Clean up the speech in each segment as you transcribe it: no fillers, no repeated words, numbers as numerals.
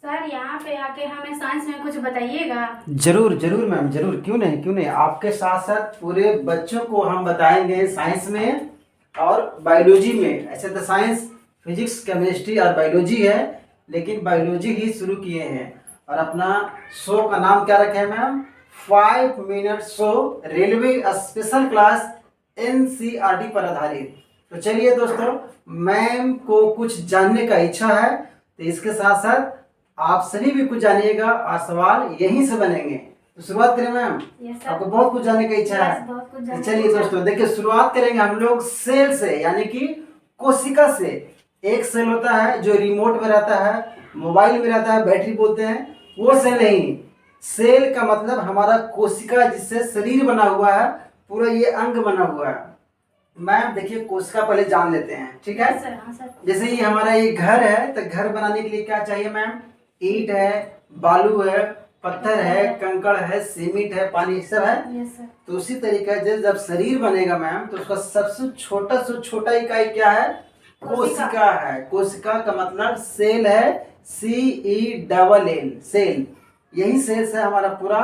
Sir यहाँ पे आके हमें साइंस में कुछ बताइएगा। जरूर जरूर मैम, जरूर, क्यों नहीं क्यों नहीं। आपके साथ साथ पूरे बच्चों को हम बताएंगे साइंस में और बायोलॉजी में। ऐसे तो साइंस फिजिक्स केमिस्ट्री और बायोलॉजी है, लेकिन बायोलॉजी ही शुरू किए हैं। और अपना शो का नाम क्या रखे हैं ma'am? 5 minute show, railway special class NCERT पर आधारित। तो चलिए दोस्तों, मैम को कुछ जानने का इच्छा है, तो इसके साथ साथ आप सभी भी कुछ जानिएगा और सवाल यहीं से बनेंगे। तो शुरुआत करें मैम? आपको बहुत कुछ जानने का इच्छा है। तो चलिए दोस्तों, देखिए शुरुआत करेंगे हम लोग सेल से, यानी कि कोशिका से। एक सेल होता है जो रिमोट में रहता है, मोबाइल में रहता है, बैटरी बोलते हैं, वो सेल नहीं। सेल का मतलब हमारा कोशिका, जिससे शरीर बना हुआ है, पूरा ये अंग बना हुआ है। मैम देखिए, कोशिका पहले जान लेते हैं, ठीक है? जैसे ये हमारा ये घर है, तो घर बनाने के लिए क्या चाहिए मैम? ईंट है, बालू है, पत्थर है, कंकड़ है, सीमेंट है, पानी सब है। तो उसी तरीके से जब शरीर बनेगा मैम, तो उसका सबसे छोटा से छोटा इकाई क्या है? कोशिका है। कोशिका का मतलब सेल है, CELL, सेल। यही सेल से हमारा पूरा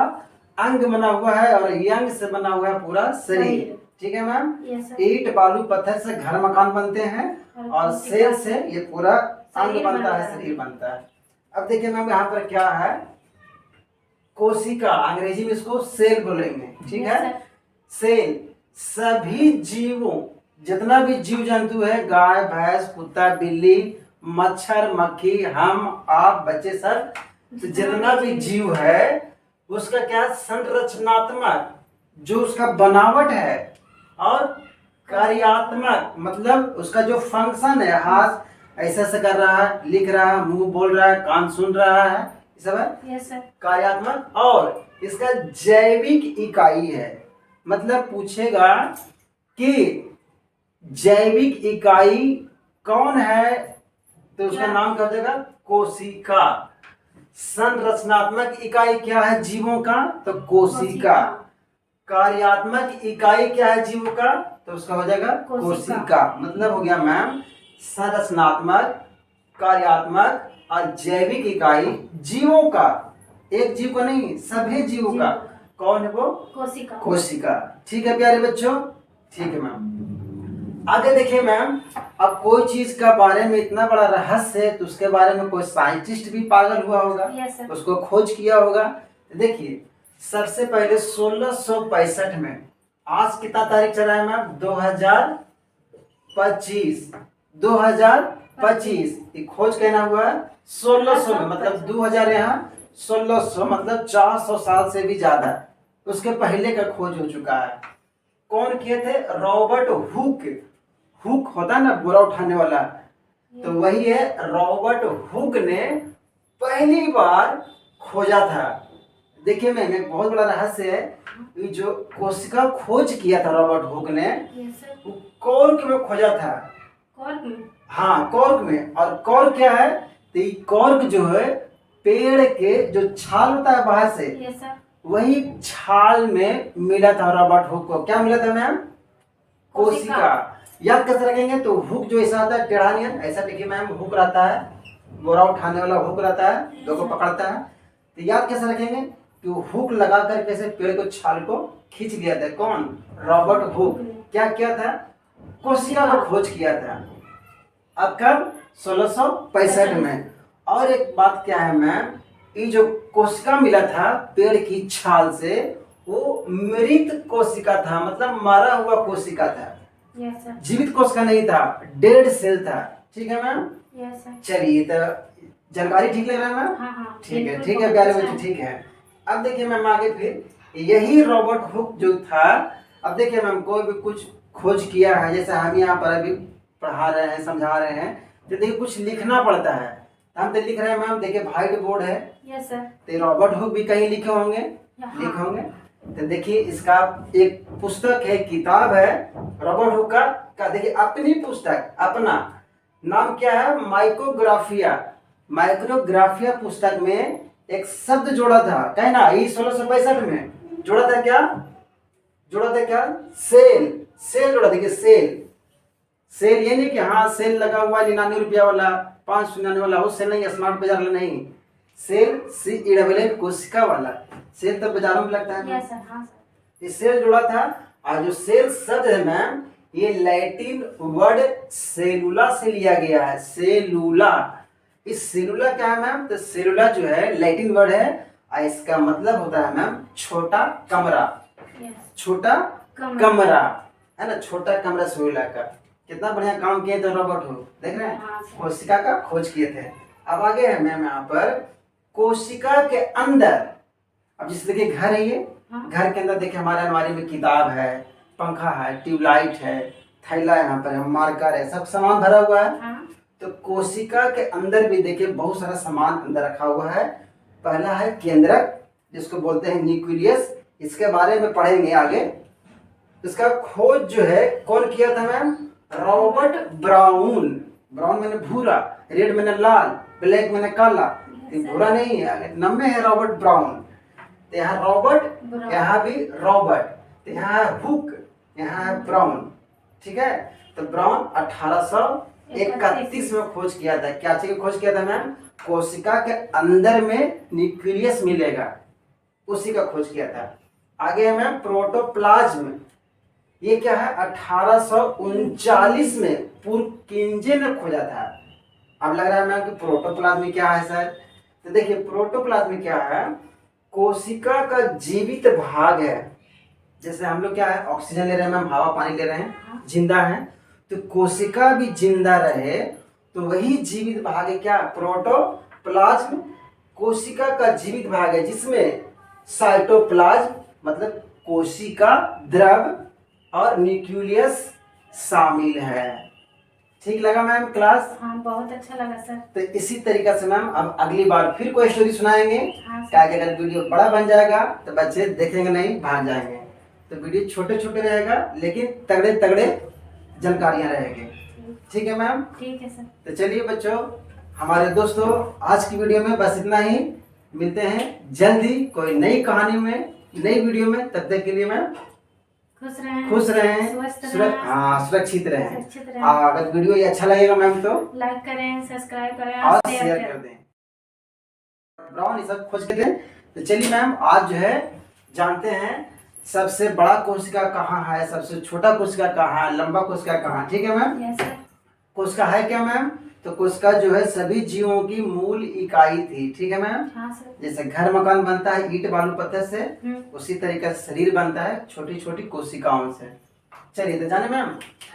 अंग बना हुआ है, और यंग से बना हुआ है पूरा शरीर। ठीक है मैम? ईंट बालू पत्थर से घर मकान बनते हैं, और सेल से ये पूरा अंग बनता है, शरीर बनता है। अब देखिए मैम, यहाँ पर क्या है? कोशिका, अंग्रेजी में इसको सेल बोलेंगे, ठीक है? सेल सभी जीवों, जितना भी जीव जंतु है, गाय भैंस कुत्ता बिल्ली मच्छर मक्खी हम आप बच्चे सब, तो जितना भी जीव है उसका क्या संरचनात्मक, जो उसका बनावट है, और कार्यात्मक मतलब उसका जो फंक्शन है, हाथ ऐसा से कर रहा है, लिख रहा है, मुंह बोल रहा है, कान सुन रहा है, ये सब है कार्यात्मक। और इसका जैविक इकाई है, मतलब पूछेगा कि जैविक इकाई कौन है, तो उसका नाम क्या हो जाएगा? कोशिका। संरचनात्मक इकाई क्या है जीवों का? तो कोशिका। कार्यात्मक इकाई क्या है जीवों का? तो उसका हो जाएगा कोशिका। मतलब हो गया मैम, संरचनात्मक, कार्यात्मक और जैविक इकाई जीवों का। एक जीव का नहीं, सभी जीवों का। कौन है वो? कोशिका। कोशिका। ठीक है प्यारे बच्चों, ठीक है मैम। आगे देखिए मैम, अब कोई चीज का बारे में इतना बड़ा रहस्य है, तो उसके बारे में कोई साइंटिस्ट भी पागल हुआ होगा, उसको खोज किया होगा। देखिए, सबसे पहले 1665 में, आज कितना तारीख चला है मैम? 2025। 2025 ये खोज कहना हुआ है 1600 में, मतलब 2000 यहाँ 1600, मतलब 400 साल से भी ज्यादा उसके पहले का खोज हो चुका है। कौन किए थे? Robert Hooke. हुक होता है ना, बोरा उठाने वाला, तो वही है। रॉबर्ट हुक ने पहली बार खोजा था। देखिए मैम, एक बहुत बड़ा रहस्य है, जो कोशिका खोज किया था रॉबर्ट हुक ने, वो कॉर्क में खोजा था। कॉर्क में? हाँ, कॉर्क में। और कॉर्क क्या है? तो ये कॉर्क जो है, पेड़ के जो छाल होता है बाहर से, वही छाल में मिला था रॉबर्ट हुक को। क्या मिला था मैम? कोशिका। याद कैसे रखेंगे? तो हुक जो ऐसा आता है टेढ़ा नियन, ऐसा देखिए मैम, हुक रहता है, बोरा उठाने वाला हुक रहता है, दो को पकड़ता है। तो याद कैसे रखेंगे? कि हुक लगा कर कैसे पेड़ को छाल को खींच लिया था। कौन? Robert Hooke. क्या किया था? कोशिका का खोज किया था। अब कब? 1665 में। और एक बात क्या है मैम, ये जो कोशिका मिला था पेड़ की छाल से, वो मृत कोशिका था, मतलब मरा हुआ कोशिका था। जीवित कोशिका नहीं था, डेड सेल था। ठीक है मैम? चलिए, तो जानकारी ठीक लग रहा है मैम? हाँ, ठीक है, ठीक है प्यारे बच्चे, ठीक है। अब देखिए मैम, आगे फिर यही रॉबर्ट हुक जो था, अब देखिए मैम, कोई भी कुछ खोज किया है, जैसे हम यहाँ पर अभी पढ़ा रहे हैं, समझा रहे हैं, तो देखिए कुछ लिखना पड़ता है। हम तो लिख रहे हैं मैम, देखिए व्हाइट बोर्ड है, तो रॉबर्ट हुक भी कहीं लिखे होंगे, लिखे होंगे। तो देखिए, इसका एक पुस्तक है, किताब है रॉबर्ट हुक का देखिए अपनी पुस्तक, अपना नाम क्या है? माइक्रोग्राफिया। माइक्रोग्राफिया पुस्तक में एक शब्द जोड़ा था, कहना ये 1665 में जोड़ा था। क्या जोड़ा था? क्या? सेल। सेल जोड़ा। देखिए सेल। सेल ये नहीं कि हाँ सेल लगा हुआ 99 रुपया वाला, 599 वाला, वो सेल नहीं, स्मार्ट बाजार वाला नहीं। सेल CELL कोशिका वाला सेल तो बाजारों में लगता है। यस सर, हाँ सर। ये सेल जुड़ा था। और जो सेल शब्द है मैम, ये लैटिन वर्ड सेलुला से लिया गया है। सेलुला, इस सेलुला क्या है मैम? तो सेलुला जो है लैटिन वर्ड है और इसका मतलब होता है मैम छोटा कमरा। यस, छोटा कमरा है ना, छोटा कमरा सेलुला का। कितना बढ़िया काम किए थे रॉबर्ट हुक, देख रहे हैं, हाँ सर। कोशिका का खोज किए थे। अब आगे है मैम यहाँ पर कोशिका के अंदर। अब जैसे देखिए घर है ये, हाँ। घर के अंदर देखिए हमारे अलमारी में किताब है, पंखा है, ट्यूबलाइट है, थैला यहाँ पर है, मार्कर है, सब सामान भरा हुआ है। हाँ। तो कोशिका के अंदर भी देखिए बहुत सारा सामान अंदर रखा हुआ है। पहला है केंद्रक, जिसको बोलते हैं न्यूक्लियस, इसके बारे में पढ़ेंगे आगे। इसका खोज जो है कौन किया था मैम? Robert brown. ब्राउन मैंने भूरा, रेड मैंने लाल, ब्लैक मैंने काला, ये भूरा नहीं है, नम्मे है रॉबर्ट ब्राउन। तो यहाँ रॉबर्ट, यहाँ भी रॉबर्ट, तो यहाँ है हुक, यहाँ है ब्राउन। ठीक है, तो ब्राउन 1831 में खोज किया था। क्या चीज खोज किया था मैम? कोशिका के अंदर में न्यूक्लियस मिलेगा, उसी का खोज किया था। आगे है मैम प्रोटोप्लाज्म। ये क्या है? 1839 में पुरकिंजे ने खोजा था। अब लग रहा है मैम कि प्रोटोप्लाज्म क्या है सर? तो देखिए प्रोटोप्लाज्म क्या है? कोशिका का जीवित भाग है। जैसे हम लोग क्या है, ऑक्सीजन ले रहे हैं मैम, हवा पानी ले रहे हैं, जिंदा है, तो कोशिका भी जिंदा रहे तो वही जीवित भाग है क्या? प्रोटोप्लाज्म कोशिका का जीवित भाग है, जिसमें साइटोप्लाज्म मतलब कोशिका द्रव और न्यूक्लियस शामिल है। ठीक लगा मैम क्लास? हाँ, बहुत अच्छा लगा सर। तो इसी तरीके से मैम अब अगली बार फिर कोई स्टोरी सुनाएंगे। हाँ क्या कि अगर वीडियो बड़ा बन जाएगा तो बच्चे देखेंगे नहीं, भाग जाएंगे। तो वीडियो छोटे छोटे रहेगा लेकिन तगड़े तगड़े जानकारियां रहेंगी। ठीक है मैम? ठीक है सर। तो चलिए बच्चों, हमारे दोस्तों, आज की वीडियो में बस इतना ही। मिलते हैं जल्दी कोई नई कहानी में, नई वीडियो में। तब तक के लिए मैम खुश रहें, स्वस्थ रहें, हाँ सुरक्षित रहें। सुरक्षित रहें। अगर वीडियो ये अच्छा लगेगा मैम तो लाइक करें, सब्सक्राइब करें और शेयर शेयर कर दें। ब्राउन ये सब खोज के दें। तो चलिए मैम, आज जो है जानते हैं सबसे बड़ा कोशिका कहाँ है, सबसे छोटा कोशिका कहाँ है, लंबा कोशिका कहाँ। ठीक है मैम? Yes sir. कोशिका है क्या मैम? तो कोशिका जो है सभी जीवों की मूल इकाई थी। ठीक है मैम? हाँ सर। जैसे घर मकान बनता है ईंट बालू पत्थर से, उसी तरीके से शरीर बनता है छोटी छोटी कोशिकाओं से। चलिए तो जाने मैम।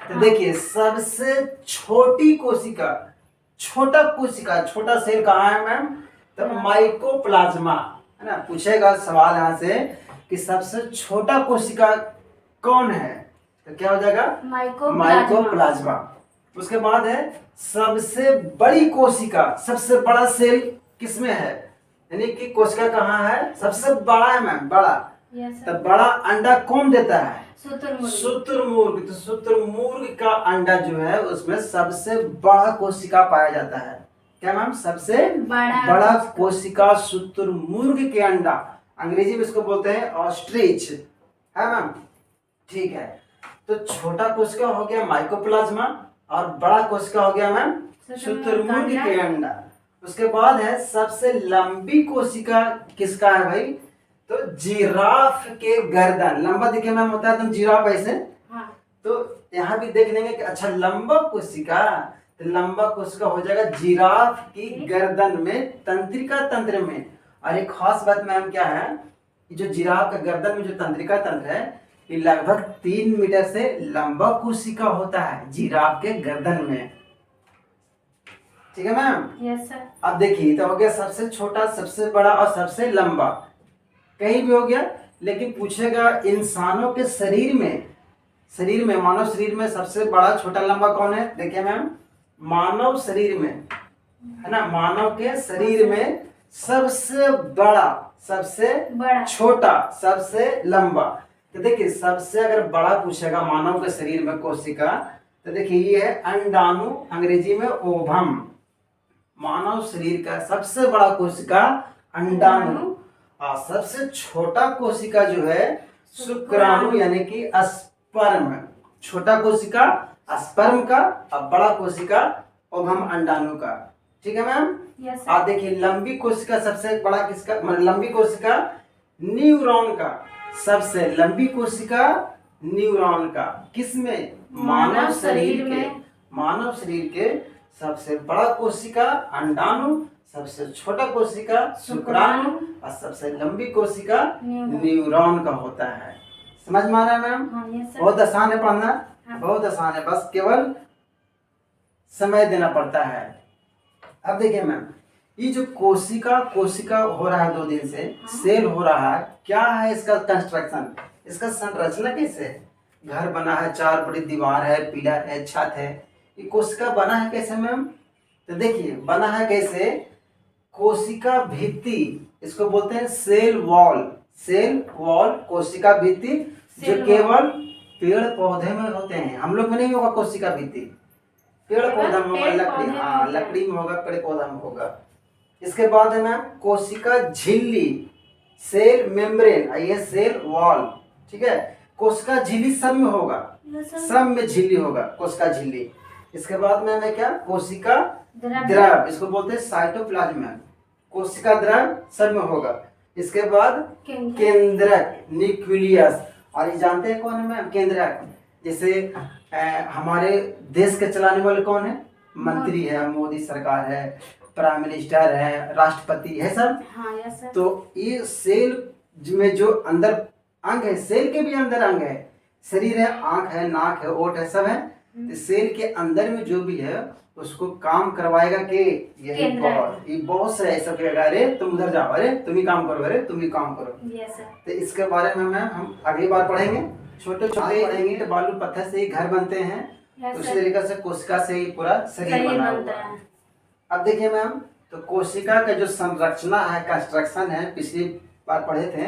तो देखिए सबसे छोटी कोशिका, छोटा कोशिका, छोटा सेल कहाँ है मैम? तो माइकोप्लाज्मा है ना। पूछेगा सवाल यहाँ से कि सबसे छोटा कोशिका कौन है, तो क्या हो जाएगा? माइकोप्लाज्मा। उसके बाद है सबसे बड़ी कोशिका, सबसे बड़ा सेल किसमें है, यानी कि कोशिका कहाँ है? सबसे बड़ा है मैम, बड़ा। तो बड़ा अंडा कौन देता है? शुतुरमुर्ग। तो शुतुरमुर्ग का अंडा जो है उसमें सबसे बड़ा कोशिका पाया जाता है। क्या मैम? सबसे बड़ा कोशिका शुतुरमुर्ग के अंडा। अंग्रेजी में इसको बोलते हैं ऑस्ट्रिच, है मैम? ठीक है। तो छोटा कोशिका हो गया माइकोप्लाज्मा और बड़ा कोशिका हो गया मैम शुतुरमुर्ग के अंडा। उसके बाद है सबसे लंबी कोशिका किसका है भाई? तो जिराफ के गर्दन। लंबा देखिए मैम होता है, तुम जिराफ ऐसे। हाँ। तो यहाँ भी देख लेंगे कि अच्छा लंबा कोशिका, तो लंबा कोशिका हो जाएगा जिराफ की गर्दन में, तंत्रिका तंत्र में। और एक खास बात मैम क्या है, जो जिराफ का गर्दन में जो तंत्रिका तंत्र है ये लगभग 3 मीटर से लंबा कोशिका होता है जिराफ के गर्दन में। ठीक है मैम? Yes sir. अब देखिए तो हो गया सबसे छोटा, सबसे बड़ा और सबसे लंबा, कहीं भी हो गया। लेकिन पूछेगा इंसानों के शरीर में मानव शरीर में सबसे बड़ा, छोटा, लंबा कौन है? देखिए मैम, मानव शरीर में है ना, मानव के शरीर में सबसे बड़ा, सबसे छोटा, सबसे लंबा। तो देखिए सबसे अगर बड़ा पूछेगा मानव के शरीर में कोशिका, तो देखिए ये है अंडाणु, अंग्रेजी में ओवम। मानव शरीर का सबसे बड़ा कोशिका अंडाणु और सबसे छोटा कोशिका जो है शुक्राणु, यानी कि स्पर्म। छोटा कोशिका स्पर्म का और बड़ा कोशिका ओवम अंडाणु का। ठीक है मैम। Yes sir. आप देखिए लंबी कोशिका सबसे बड़ा किसका, मतलब लंबी कोशिका न्यूरॉन का, सबसे लंबी कोशिका न्यूरॉन का, किसमें, मानव शरीर के, मानव शरीर के सबसे बड़ा कोशिका अंडाणु, सबसे छोटा कोशिका शुक्राणु और सबसे लंबी कोशिका न्यूरॉन का होता है। समझ में आ रहा है मैम? हाँ, यस सर। बहुत आसान है पढ़ना, हाँ। बहुत आसान है, बस केवल समय देना पड़ता है। अब देखिए मैम, ये जो कोशिका कोशिका हो रहा है 2 दिन से, सेल हो रहा है, क्या है इसका कंस्ट्रक्शन, इसका संरचना कैसे है? घर बना है, 4 बड़ी दीवार है, पिलर है, छत है, ये कोशिका बना है कैसे मैम? तो देखिए बना है कैसे, कोशिका भित्ति, इसको बोलते हैं सेल वॉल, सेल वॉल, कोशिका भित्ति, जो केवल पेड़ पौधे में होते हैं, हम लोग में नहीं होगा कोशिका भित्ति, पेड़ पौधा में होगा, लकड़ी, हाँ लकड़ी में होगा, पेड़ पौधा में होगा। इसके बाद है मैम कोशिका झिल्ली, सेल मेम्ब्रेन, ये सेल वॉल, ठीक है। कोशिका झिल्ली सब में होगा, सब में झिल्ली होगा, कोशिका झिल्ली। इसके बाद में है क्या, कोशिका द्रव, इसको बोलते हैं साइटोप्लाज्म, कोशिका द्रव सब में होगा। इसके बाद केंद्रक, न्यूक्लियस, और ये जानते हैं कौन है मैम केंद्रक? जैसे हमारे देश के चलाने वाले कौन है? मंत्री है, मोदी सरकार है, प्राइम मिनिस्टर है, राष्ट्रपति है सब। हाँ, यस सर। तो ये सेल में जो अंदर अंग है, सेल के भी अंदर अंग है, शरीर है, आंख है, नाक है, ओठ है, सब है। तो सेल के अंदर में जो भी है उसको काम करवाएगा के ये बहुत से ऐसा कहेगा, अरे तुम उधर जाओ, अरे तुम ही काम करो, अरे तुम ही काम करो। Yes sir. तो इसके बारे में मैम हम अगली बार पढ़ेंगे, छोटे छोटे पढ़ेंगे, तो बालू पत्थर से ही घर बनते हैं, उसी तरीके से कोशिका से ही पूरा शरीर बना हुआ है। अब देखिए मैम, तो कोशिका का जो संरचना है, कंस्ट्रक्शन है, पिछली बार पढ़े थे,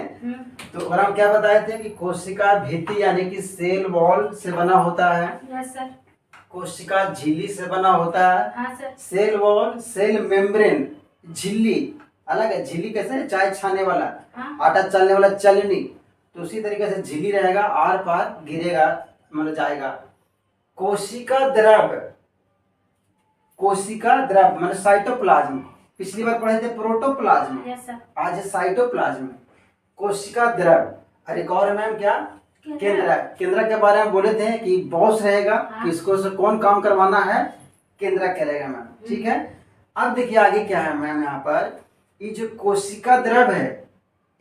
तो और हम क्या बताए थे कि कोशिका भित्ति यानी कि सेल वॉल से बना होता है। Yes sir. कोशिका झिल्ली से बना होता है। हाँ sir. Cell wall, cell membrane, झिल्ली अलग है, झिल्ली कैसे है, चाय छाने वाला, हाँ। आटा चलने वाला चलनी, तो उसी तरीके से झिल्ली रहेगा, आर पार गिरेगा, मतलब जाएगा। कोशिका द्रव, कोशिका द्रव मतलब साइटोप्लाज्म, पिछली बार पढ़े थे प्रोटोप्लाज्म, यस सर। आज है साइटोप्लाज्म। कोशिका द्रव, और एक और है मैम क्या, केंद्रक, केंद्रक के बारे में बोले थे कि बॉस रहेगा, कि इसको से कौन काम करवाना है, केंद्रक करेगा मैम, ठीक है। अब देखिए आगे क्या है मैम, यहाँ पर ये जो कोशिका द्रव है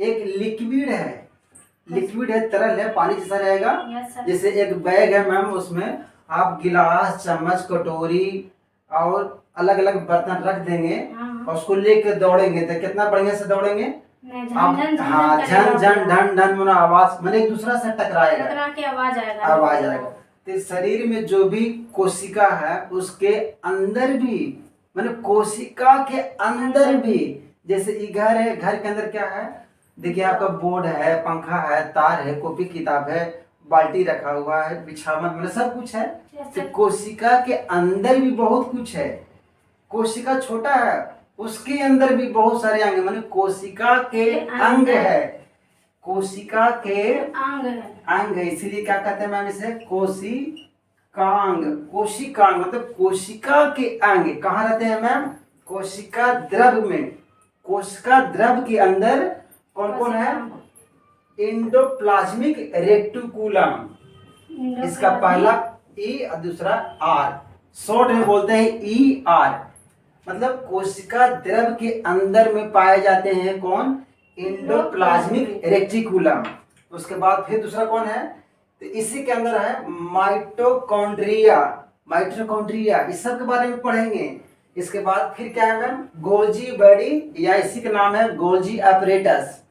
एक लिक्विड है, लिक्विड है, तरल है, पानी जैसा रहेगा। जैसे एक बैग है मैम, उसमें आप गिलास, चम्मच, कटोरी और अलग अलग बर्तन रख देंगे और उसको लेकर दौड़ेंगे तो कितना बढ़िया से दौड़ेंगे, आप हाँ झन झन ढन ढन मना आवाज, मैंने एक दूसरा से टकराएगा, टकरा के आवाज आएगा, आवाज आएगा। तो शरीर में जो भी कोशिका है उसके अंदर भी, मतलब कोशिका के अंदर भी, जैसे ये घर है, घर के अंदर क्या है, देखिए आपका बोर्ड है, पंखा है, तार है, कॉपी किताब है, बाल्टी रखा हुआ है, बिछावन, मतलब सब कुछ है। तो कोशिका के अंदर भी बहुत कुछ है। कोशिका छोटा है, उसके अंदर भी बहुत सारे अंग, मतलब कोशिका के अंग है, कोशिका के अंग है, इसीलिए क्या कहते हैं मैम इसे, कोशिकांग, कोशिकांग मतलब कोशिका के अंग कहाँ रहते हैं मैम, कोशिका द्रव में। कोशिका द्रव के अंदर कौन कौन है, एंडोप्लाज्मिक रेटिकुलम, इसका पहला ई और दूसरा आर, शॉर्ट में बोलते हैं ई आर, मतलब कोशिका द्रव के अंदर में पाए जाते हैं कौन, एंडोप्लाज्मिक रेटिकुलम। उसके बाद फिर दूसरा कौन है, तो इसी के अंदर है माइटोकॉन्ड्रिया, माइटोकॉन्ड्रिया, इस सब के बारे में पढ़ेंगे। इसके बाद फिर क्या है मैम, गोल्जी बॉडी, या इसी का नाम है गोल्जी अपरेटस।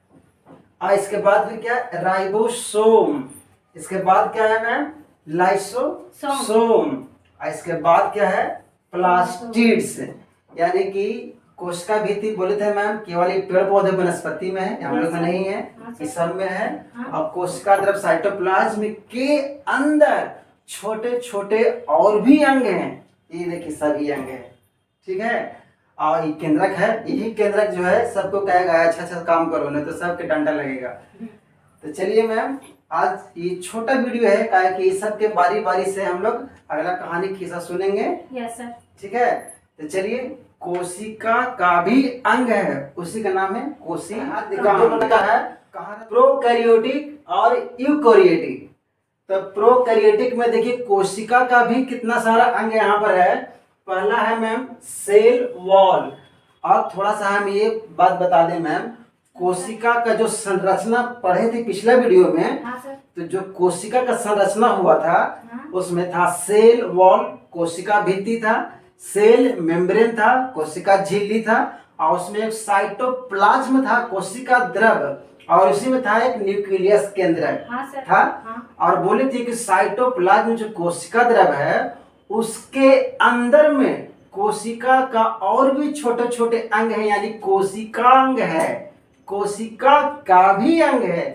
इसके बाद फिर क्या, राइबोसोम, इसके बाद क्या है मैम, लाइसोसोम, इसके बाद क्या है, प्लास्टिड्स, यानी कि कोशिका भित्ति बोले थे मैम केवल एक पेड़ पौधे वनस्पति में है, हम लोग में नहीं है, इस सब में है। और कोशिका द्रव साइटोप्लाज्म के अंदर छोटे छोटे और भी अंग हैं, ये देखिए सभी अंग है, ठीक है। और ये केंद्रक है, यही केंद्रक जो है सबको कहेगा अच्छा अच्छा काम करो, नहीं तो सबके डंडा लगेगा। तो चलिए मैम, आज ये छोटा वीडियो है, क्या कि सब के बारी बारी से हम लोग अगला कहानी किस्सा सुनेंगे, यस सर, ठीक है। तो चलिए कोशिका का भी अंग है, उसी का नाम है कोशिका है। प्रोकैरियोटिक और यूकैरियोटिक। तो प्रोकैरियोटिक में देखिए कोशिका का भी कितना सारा अंग यहाँ पर है। पहला है मैम सेल वॉल। और थोड़ा सा हम ये बात बता दें मैम, कोशिका का जो संरचना पढ़े थे पिछला वीडियो में, हाँ सर। तो जो कोशिका का संरचना हुआ था हाँ। उसमें था सेल वॉल, कोशिका भित्ति था, सेल मेम्ब्रेन था, कोशिका झिल्ली था, और उसमें एक साइटोप्लाज्म था, कोशिका द्रव, और उसी में था एक न्यूक्लियस केंद्र हाँ सर। था। हाँ। और बोले थे कि साइटोप्लाज्म जो कोशिका द्रव है उसके अंदर में कोशिका का और भी छोटे छोटे अंग है, यानी कोशिकांग है, कोशिका का भी अंग है।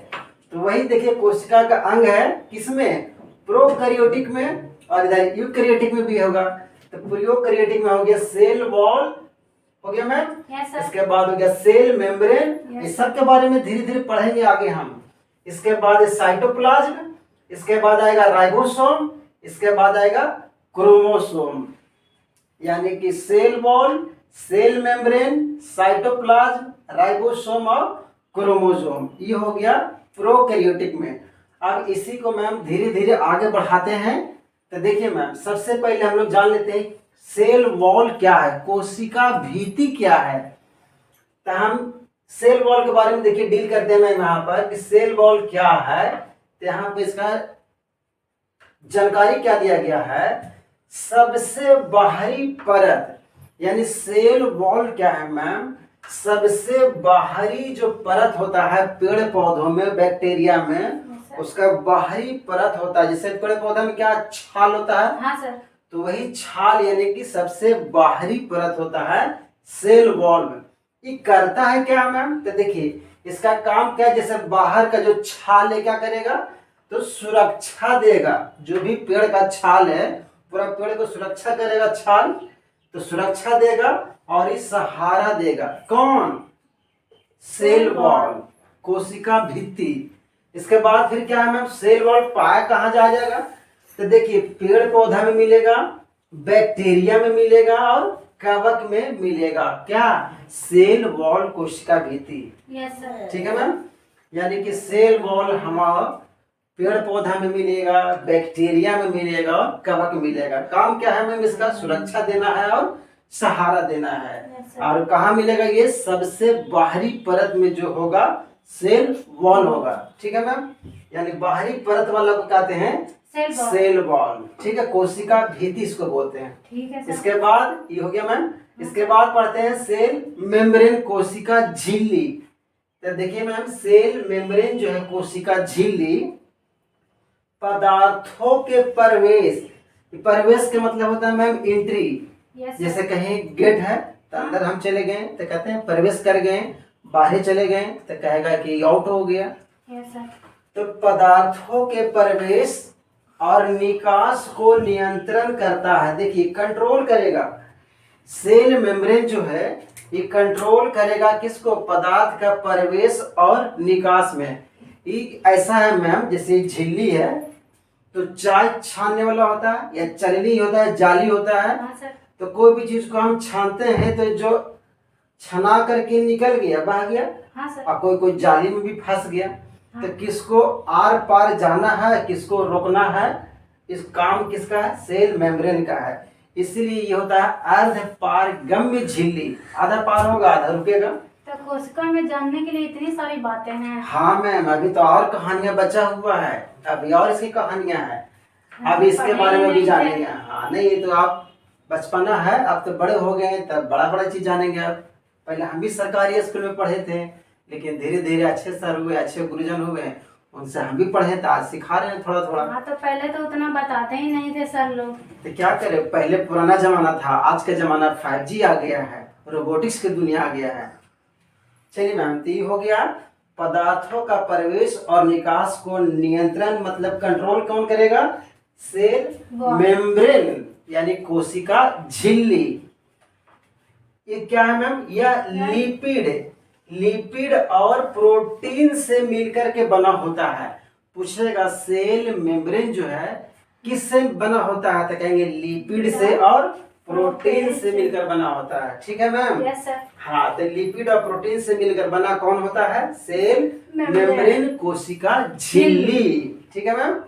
तो वही देखिए कोशिका का अंग है किसमें, प्रोकैरियोटिक में, और इधर यूकैरियोटिक में भी होगा। तो प्रोकैरियोटिक में हो गया सेल वॉल, हो गया मैम। Yes sir. इसके बाद हो गया सेल मेम्ब्रेन, Yes. इस सब के बारे में धीरे धीरे पढ़ेंगे आगे हम। इसके बाद साइटोप्लाज्म, इसके बाद आएगा राइबोसोम, इसके बाद आएगा क्रोमोसोम। यानी कि cell wall, cell membrane, cytoplasm, ribosome और क्रोमोसोम, ये हो गया प्रोकैरियोटिक में। अब इसी को मैम धीरे धीरे आगे बढ़ाते हैं। तो देखिए मैम, सबसे पहले हम लोग जान लेते हैं सेल वॉल क्या है, कोशिका भित्ति क्या है। तो हम सेल वॉल के बारे में देखिए डील करते हैं मैम यहाँ पर कि सेल वॉल क्या है। तो यहाँ पे इसका जानकारी क्या दिया गया है, सबसे बाहरी परत, यानी सेल वॉल क्या है मैम, सबसे बाहरी जो परत होता है पेड़ पौधों में, बैक्टीरिया में, उसका बाहरी परत होता है। जैसे पेड़ पौधा में क्या छाल होता है, हाँ सर। तो वही छाल यानी कि सबसे बाहरी परत होता है सेल वॉल में। ये करता है क्या मैम, तो देखिए इसका काम क्या है, जैसे बाहर का जो छाल है क्या करेगा, तो सुरक्षा देगा। जो भी पेड़ का छाल है पूरा पेड़ को सुरक्षा करेगा छाल, तो सुरक्षा देगा और इस सहारा देगा कौन, सेल वॉल, कोशिका भित्ति। इसके बाद फिर क्या है मैम, सेल वॉल पाया कहाँ जाएगा, तो देखिए पेड़ पौधा में मिलेगा, बैक्टीरिया में मिलेगा और कवक में मिलेगा। क्या, सेल वॉल कोशिका भित्ति। Yes sir. ठीक है मैम। यानी कि सेल वॉल हमारा पेड़ पौधा में मिलेगा, बैक्टीरिया में मिलेगा और कवक में मिलेगा। काम क्या है मैम, इसका सुरक्षा देना है और सहारा देना है। और कहाँ मिलेगा, ये सबसे बाहरी परत में जो होगा सेल वॉल होगा। ठीक है मैम, यानी बाहरी परत वाला को कहते हैं सेल वॉल। ठीक है, कोशिका भित्ति इसको बोलते हैं। ठीक है सर। इसके बाद ये हो गया मैम। इसके बाद पढ़ते हैं सेल मेम्ब्रेन, कोशिका झिल्ली। तो देखिए मैम, सेल मेम्ब्रेन जो है कोशिका झिल्ली पदार्थों के प्रवेश, प्रवेश के मतलब होता है मैम एंट्री। जैसे कहीं गेट है तो अंदर हम चले गए तो कहते हैं प्रवेश कर गए, बाहर चले गए तो कहेगा कि आउट हो गया। Yes sir. तो पदार्थों के प्रवेश और निकास को नियंत्रण करता है। देखिए कंट्रोल करेगा, सेल मेम्ब्रेन जो है ये कंट्रोल करेगा किसको, पदार्थ का प्रवेश और निकास में। ये ऐसा है मैम, जैसे झिल्ली है तो चाय छानने वाला होता है या चलनी होता है, जाली होता है। हाँ सर। तो कोई भी चीज को हम छानते हैं तो जो छना करके निकल गया, बह गया। हाँ सर। और कोई कोई जाली में भी फंस गया। तो किसको आर पार जाना है, किसको रोकना है, इस काम किसका है, सेल मेम्ब्रेन का है। इसीलिए ये होता है अर्ध पारगम्य झिल्ली, आधा पार होगा आधा रुकेगा। तो कोशिका में जानने के लिए इतनी सारी बातें हैं। हाँ मैम, अभी तो और कहानियां बचा हुआ है, अभी और इसकी कहानियां हैं, अभी इसके बारे में भी जानेंगे। हाँ नहीं, ये तो आप बचपना है, अब तो बड़े हो गए तब बड़ा बड़ा चीज जानेंगे। अब पहले हम भी सरकारी स्कूल में पढ़े थे, लेकिन धीरे धीरे अच्छे सर हुए, अच्छे गुरुजन हुए, उनसे हम भी पढ़े तो आज सिखा रहे हैं थोड़ा थोड़ा। हाँ, तो पहले तो उतना बताते ही नहीं थे सर लोग। तो क्या करें, पहले पुराना जमाना था, आज का जमाना 5G आ गया है, रोबोटिक्स की दुनिया आ गया है। चलिए मैम, तो ये हो गया पदार्थों का प्रवेश और निकास को नियंत्रण मतलब कंट्रोल कौन करेगा, सेल मेम्ब्रेन यानी कोशिका झिल्ली। ये क्या है मैम, यह लिपिड और प्रोटीन से मिलकर के बना होता है। पूछेगा सेल मेम्ब्रेन जो है किससे बना होता है, तो कहेंगे लिपिड से और प्रोटीन से मिलकर बना होता है, ठीक है मैम। Yes sir. हाँ, तो लिपिड और प्रोटीन से मिलकर बना कौन होता है? सेल मेम्ब्रेन, कोशिका झिल्ली, ठीक है मैम।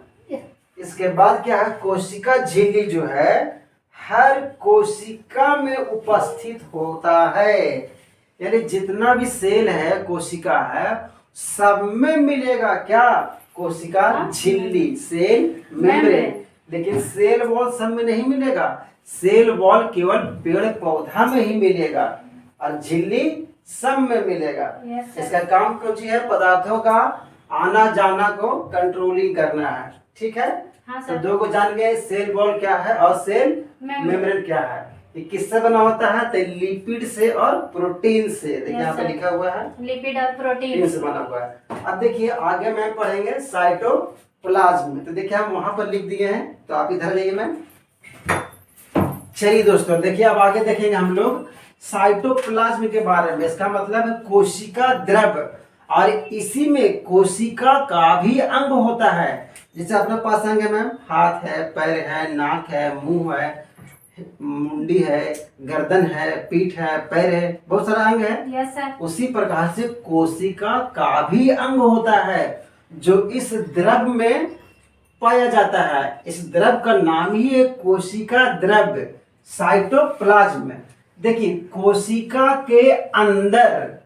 इसके बाद क्या है? कोशिका झिल्ली जो है हर कोशिका में उपस्थित होता है, यानी जितना भी सेल है, कोशिका है, सब में मिलेगा क्या? कोशिका झिल्ली, सेल मेम्ब्रेन। लेकिन सेल वॉल सब में नहीं मिलेगा, सेल वॉल केवल पेड़ पौधा में ही मिलेगा और झिल्ली सब में मिलेगा। इसका काम कुछ है, पदार्थों का आना जाना को कंट्रोलिंग करना है, ठीक है। हाँ, तो दो को जान गए, सेल वॉल क्या है और सेल मेम्ब्रेन क्या है। ये किससे बना होता है? तो लिपिड से और प्रोटीन से। देखिए यहाँ पे लिखा हुआ है लिपिड और प्रोटीन से बना हुआ है। अब देखिए आगे मैम पढ़ेंगे साइटोप्लाज्म में, तो देखिए हम वहां पर लिख दिए हैं, तो आप इधर जाइए मैम। चलिए दोस्तों, देखिए अब आगे देखेंगे हम लोग साइटोप्लाज्म के बारे में। इसका मतलब है कोशिका द्रव्य, और इसी में कोशिका का भी अंग होता है। जैसे अपने पास अंग है मैम, हाथ है, पैर है, नाक है, मुंह है, मुंडी है, गर्दन है, पीठ है, पैर है, बहुत सारा अंग है। Yes sir. उसी प्रकार से कोशिका का भी अंग होता है जो इस द्रव्य में पाया जाता है। इस द्रव्य का नाम ही है कोशिका द्रव्य, साइटोप्लाज्म। देखिए कोशिका के अंदर,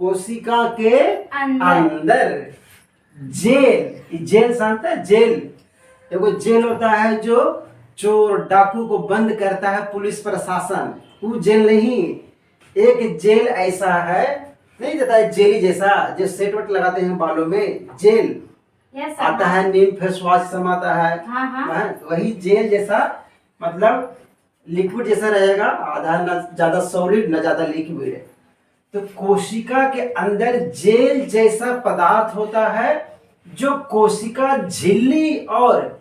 कोशिका के अंदर जेल जानते हैं? जेल, देखो जेल होता है जो चोर डाकू को बंद करता है पुलिस प्रशासन, वो जेल नहीं। एक जेल ऐसा है, नहीं देता है जेली जैसा जो सेट वेट लगाते हैं बालों में, जेल आता है, नीम फेस वॉश समाता है। हाँ। वही जेल जैसा, मतलब लिक्विड जैसा रहेगा, आधा न ज्यादा सॉलिड न ज्यादा लिक्विड। तो कोशिका के अंदर जेल जैसा पदार्थ होता है जो कोशिका झिल्ली और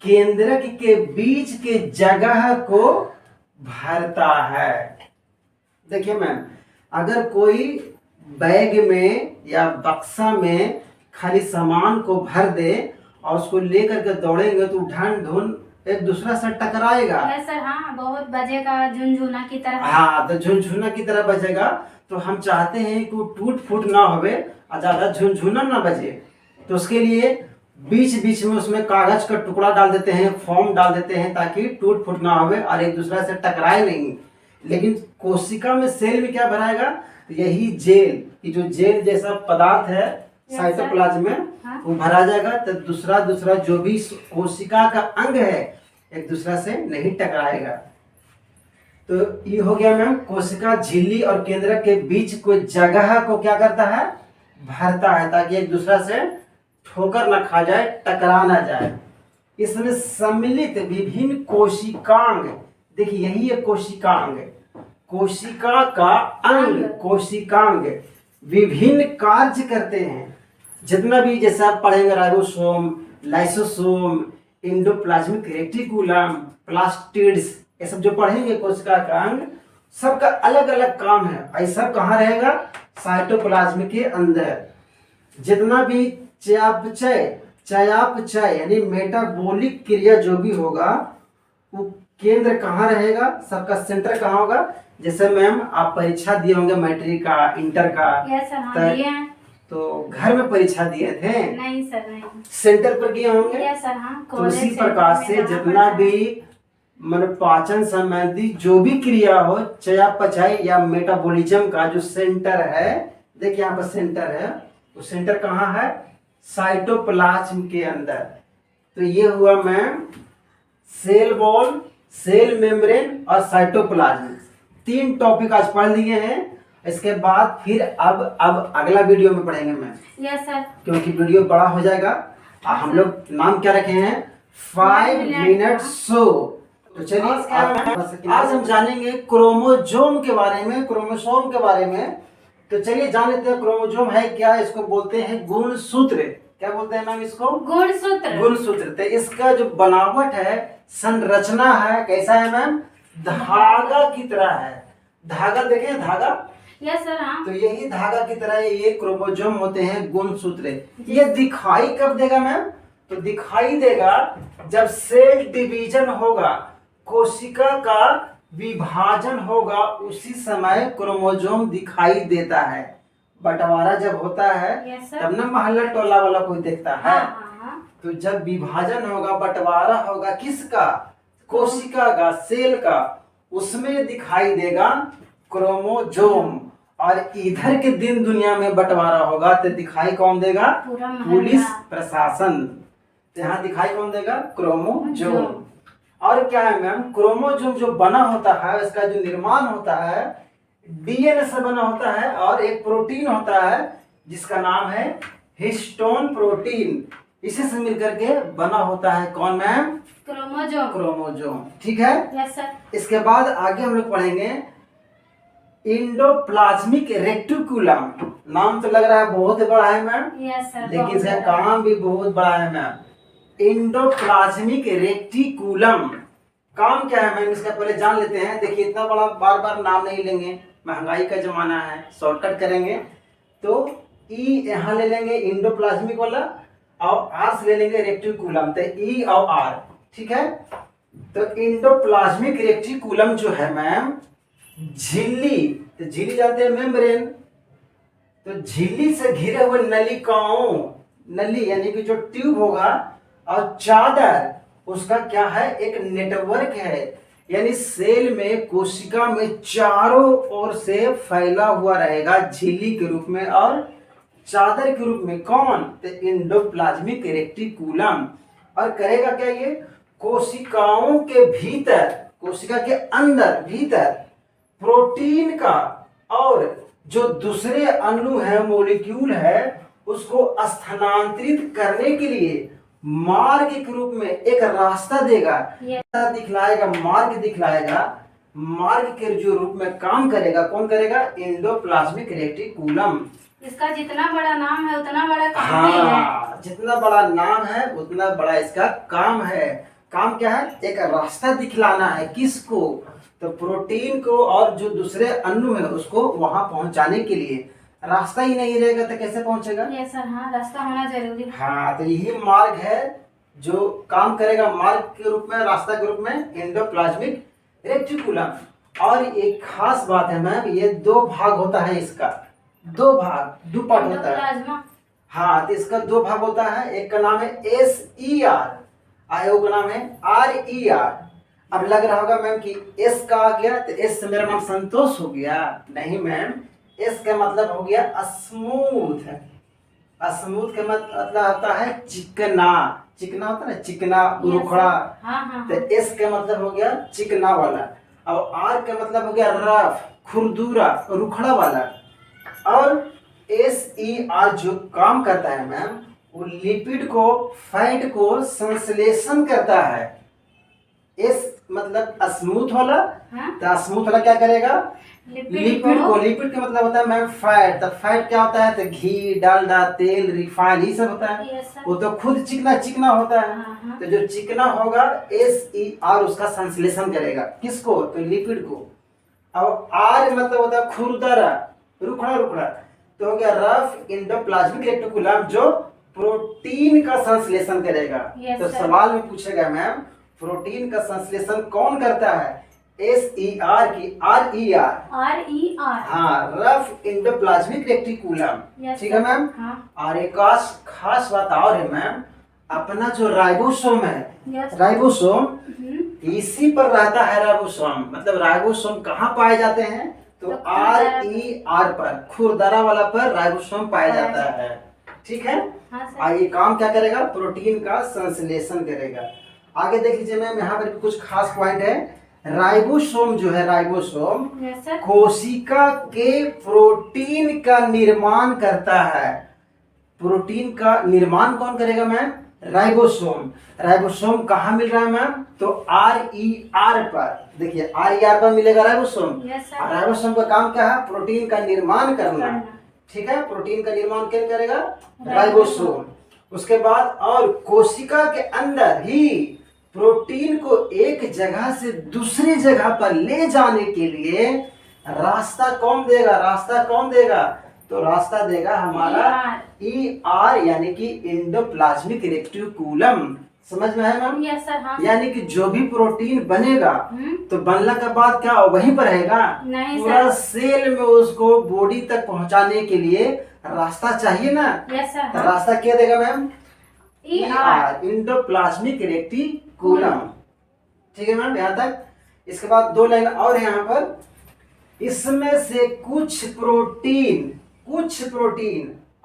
केंद्रक के बीच के जगह को भरता है। देखिए मैम, अगर कोई बैग में या बक्सा में खाली सामान को भर दे और उसको लेकर के दौड़ेंगे तो ढन ढूंढ एक दूसरा से टकराएगा। सर हाँ, बहुत बजेगा झुनझुना की तरह। हाँ, तो झुनझुना की तरह बजेगा। तो हम चाहते हैं कि वो टूट फूट ना होवे और ज्यादा झुनझुना ना बजे, तो उसके लिए बीच बीच में उसमें कागज का टुकड़ा डाल देते हैं, फोम डाल देते हैं, ताकि टूट फूट ना होवे और एक दूसरा से टकराए नहीं। लेकिन कोशिका में, सेल में क्या भराएगा? यही जेल, ये जो जेल जैसा पदार्थ है साइटोप्लाज्म में, वो भरा जाएगा। तो दूसरा जो भी कोशिका का अंग है एक दूसरा से नहीं टकराएगा। तो ये हो गया मैम कोशिका झिल्ली और केंद्रक के बीच कोई जगह को क्या करता है? भरता है, ताकि एक दूसरा से ठोकर ना खा जाए, टकरा ना जाए। इसमें सम्मिलित विभिन्न कोशिकांग, देखिए यही है कोशिकांग, कोशिका का अंग, कोशिकांग विभिन्न कार्य करते हैं। जितना भी जैसे आप पढ़ेंगे ribosome, lysosome, endoplasmic reticulum, plastids, ये सब जो पढ़ेंगे कोशिका का अंग, सबका अलग अलग काम है। ऐसा कहाँ रहेगा? साइटोप्लाज्म के अंदर। जितना भी चयापचय यानी मेटाबॉलिक क्रिया जो भी होगा, वो केंद्र कहाँ रहेगा? सबका सेंटर कहाँ होगा? जैसे मैम आप परीक्षा दिए होंगे मैट्रिक का, इंटर का। यस सर, हाँ दिए हैं। तो घर में परीक्षा दिए थे? नहीं सर, नहीं। सेंटर पर किए होंगे? यस सर, हाँ। तो उसी प्रकार से जितना भी मन पाचन संबंधी जो भी क्रिया हो, चयापचय या मेटाबॉलिज्म का जो सेंटर है, देखिए यहाँ पर सेंटर है, वो सेंटर कहाँ है? साइटोप्लाज्म के अंदर। तो ये हुआ ma'am cell wall, cell membrane और साइटोप्लाज्म, 3 टॉपिक आज पढ़ लिए हैं। इसके बाद फिर अब अगला वीडियो में पढ़ेंगे मैम। यस सर, क्योंकि वीडियो बड़ा हो जाएगा। हम लोग नाम क्या रखे हैं? 5 मिनट शो। तो चलिए आज हम जानेंगे क्रोमोजोम के बारे में, क्रोमोसोम के बारे में। तो चलिए जान लेते हैं क्रोमोजोम है क्या। इसको बोलते हैं गुणसूत्र। क्या बोलते हैं मैम इसको? गुणसूत्र। गुणसूत्र। तो इसका जो बनावट है, संरचना है, कैसा है मैम? धागा की तरह है। धागा देखें, धागा। यस सर, हाँ। तो यही धागा की तरह ये क्रोमोजोम होते हैं, गुणसूत्र। ये दिखाई कब देगा मैम? तो दिखाई देगा जब सेल डिवीजन होगा, कोशिका का विभाजन होगा उसी समय क्रोमोसोम दिखाई देता है। बंटवारा जब होता है यस सर। तब ना मोहल्ला टोला वाला कोई देखता है। हाँ हाँ हाँ। तो जब विभाजन होगा, बंटवारा होगा किसका? कोशिका का, सेल का, उसमें दिखाई देगा क्रोमोसोम। और इधर के दिन दुनिया में बंटवारा होगा तो दिखाई कौन देगा? पूरा मोहल्ला। पुलिस प्रशासन। तो यहाँ दिखाई कौन देगा? क्रोमोसोम। और क्या है मैम, क्रोमोसोम जो बना होता है, इसका जो निर्माण होता है डीएनए से बना होता है, और एक प्रोटीन होता है जिसका नाम है हिस्टोन प्रोटीन। इसी से मिलकर के बना होता है कौन मैम? क्रोमोसोम। क्रोमोसोम। ठीक है। Yes sir. इसके बाद आगे हम लोग पढ़ेंगे इंडोप्लाज्मिक रेटिकुलम। नाम तो लग रहा है बहुत बड़ा है मैम, यस सर। लेकिन इसका काम भी बहुत बड़ा है मैम। इंडोप्लाज्मिक रेटिकुलम काम क्या है मैम, इसका पहले जान लेते हैं। देखिए इतना बड़ा बार बार नाम नहीं लेंगे, महंगाई का जमाना है, शॉर्टकट करेंगे। तो ई यहाँ ले लेंगे इंडोप्लाज्मिक वाला, और आर से ले लेंगे रेटिकुलम। तो ई और आर, ठीक है। तो इंडोप्लाज्मिक रेटिकुलम जो है मैम, झिल्ली, तो झिल्ली जानते हैं मेम्ब्रेन, तो झिल्ली से घिरे हुए नलिकाओं, नली यानी कि जो ट्यूब होगा, और चादर उसका क्या है? एक नेटवर्क है। यानी सेल में, कोशिका में चारों ओर से फैला हुआ रहेगा झिल्ली के रूप में और चादर के रूप में। कौन? तो इंडोप्लाज्मिक रेटिकुलम। और करेगा क्या ये? कोशिकाओं के भीतर, कोशिका के अंदर भीतर प्रोटीन का और जो दूसरे अणु है, मॉलिक्यूल है, उसको स्थानांतरित करने के लिए मार्ग के रूप में एक रास्ता देगा, दिखलाएगा, मार्ग दिखलाएगा। मार्ग के जो रूप में काम करेगा, कौन करेगा? Endoplasmic reticulum. इसका जितना बड़ा नाम है उतना बड़ा काम भी है। जितना बड़ा नाम है उतना बड़ा इसका काम है। काम क्या है? एक रास्ता दिखलाना है। किसको? तो प्रोटीन को और जो दूसरे अणु है उसको वहां पहुंचाने के लिए। रास्ता ही नहीं रहेगा तो कैसे पहुंचेगा? Yes sir. हाँ, रास्ता होना जरूरी है। हाँ, तो यही मार्ग है जो काम करेगा मार्ग के रूप में, रास्ता के रूप में, इंडोप्लाज्मिक रेटिकुलम। और एक खास बात है मैम, ये दो भाग होता है इसका, दो भाग, दो पार्ट होता है। प्लाज्मा। हाँ, तो इसका दो भाग होता है। एक का नाम है SER, आयोग का नाम है RER। अब लग रहा होगा मैम कि एस का आ गया तो एस से मेरा नाम संतोष हो गया। नहीं मैम, एस का मतलब हो गया स्मूथ। स्मूथ का मतलब होता है चिकना, चिकना होता है ना, चिकना, रुखड़ा। हाँ हाँ। तो एस का मतलब हो गया चिकना वाला, और आर का मतलब हो गया रफ, खुरदुरा, रुखड़ा वाला। और SER जो काम करता है मैम, वो लिपिड को, फैट को संश्लेषण करता है। एस मतलब स्मूथ वाला, तो स्मूथ वाला क्या करेगा? लिपिड को, लिपिड का मतलब होता है मैम फैट। तो फैट क्या होता है? तो घी, डालडा, तेल, रिफाइन, ये सब होता है। वो तो खुद चिकना चिकना होता है। तो जो चिकना होगा SER उसका संश्लेषण करेगा। किसको? तो लिपिड को। अब आर मतलब होता है खुरदरा, रुखड़ा रुखड़ा, तो हो गया रफ इंडोप्लाज्मिक रेटिकुलम जो प्रोटीन का संश्लेषण करेगा। तो सवाल में पूछेगा मैम, प्रोटीन का संश्लेषण कौन करता है? SER की RER। हाँ, रफ इंडोप्लाज्मिक रेटिकुलम। ठीक है मैम। और एक खास बात और है मैम, अपना जो राइबोसोम है, राइबोसोम इसी पर रहता है। राइबोसोम मतलब राइबोसोम कहाँ पाए जाते हैं? तो RER पर, खुरदरा वाला पर राइबोसोम पाया जाता है। ठीक है। ये काम क्या करेगा? प्रोटीन का संश्लेषण करेगा। आगे देख लीजिए मैम, यहाँ पर कुछ खास पॉइंट है। राइबोसोम जो है, राइबोसोम कोशिका के प्रोटीन का निर्माण करता है। प्रोटीन का निर्माण कौन करेगा मैम? राइबोसोम। राइबोसोम कहाँ मिल रहा है मैम? तो RER पर। देखिए RER पर मिलेगा राइबोसोम। राइबोसोम का काम क्या है? प्रोटीन का निर्माण करना। ठीक है, प्रोटीन का निर्माण क्या करेगा? राइबोसोम। उसके बाद और कोशिका के अंदर ही प्रोटीन को एक जगह से दूसरी जगह पर ले जाने के लिए रास्ता कौन देगा? रास्ता कौन देगा? तो रास्ता देगा हमारा ER यानी कि इंडोप्लाज्मिक रेटिकुलम। समझ में है मैम? Yes sir. हाँ यानी कि जो भी प्रोटीन बनेगा हम्म, तो बनने के बाद क्या वहीं पर रहेगा? नहीं पूरा सर। सेल में उसको बॉडी तक पहुंचाने के लिए रास्ता चाहिए ना। Yes sir. तो हाँ। रास्ता क्या देगा मैम? ER। Endoplasmic reticulum. ठीक है मैम यहाँ तक। इसके बाद 2 लाइन और है यहाँ पर। इसमें से कुछ प्रोटीन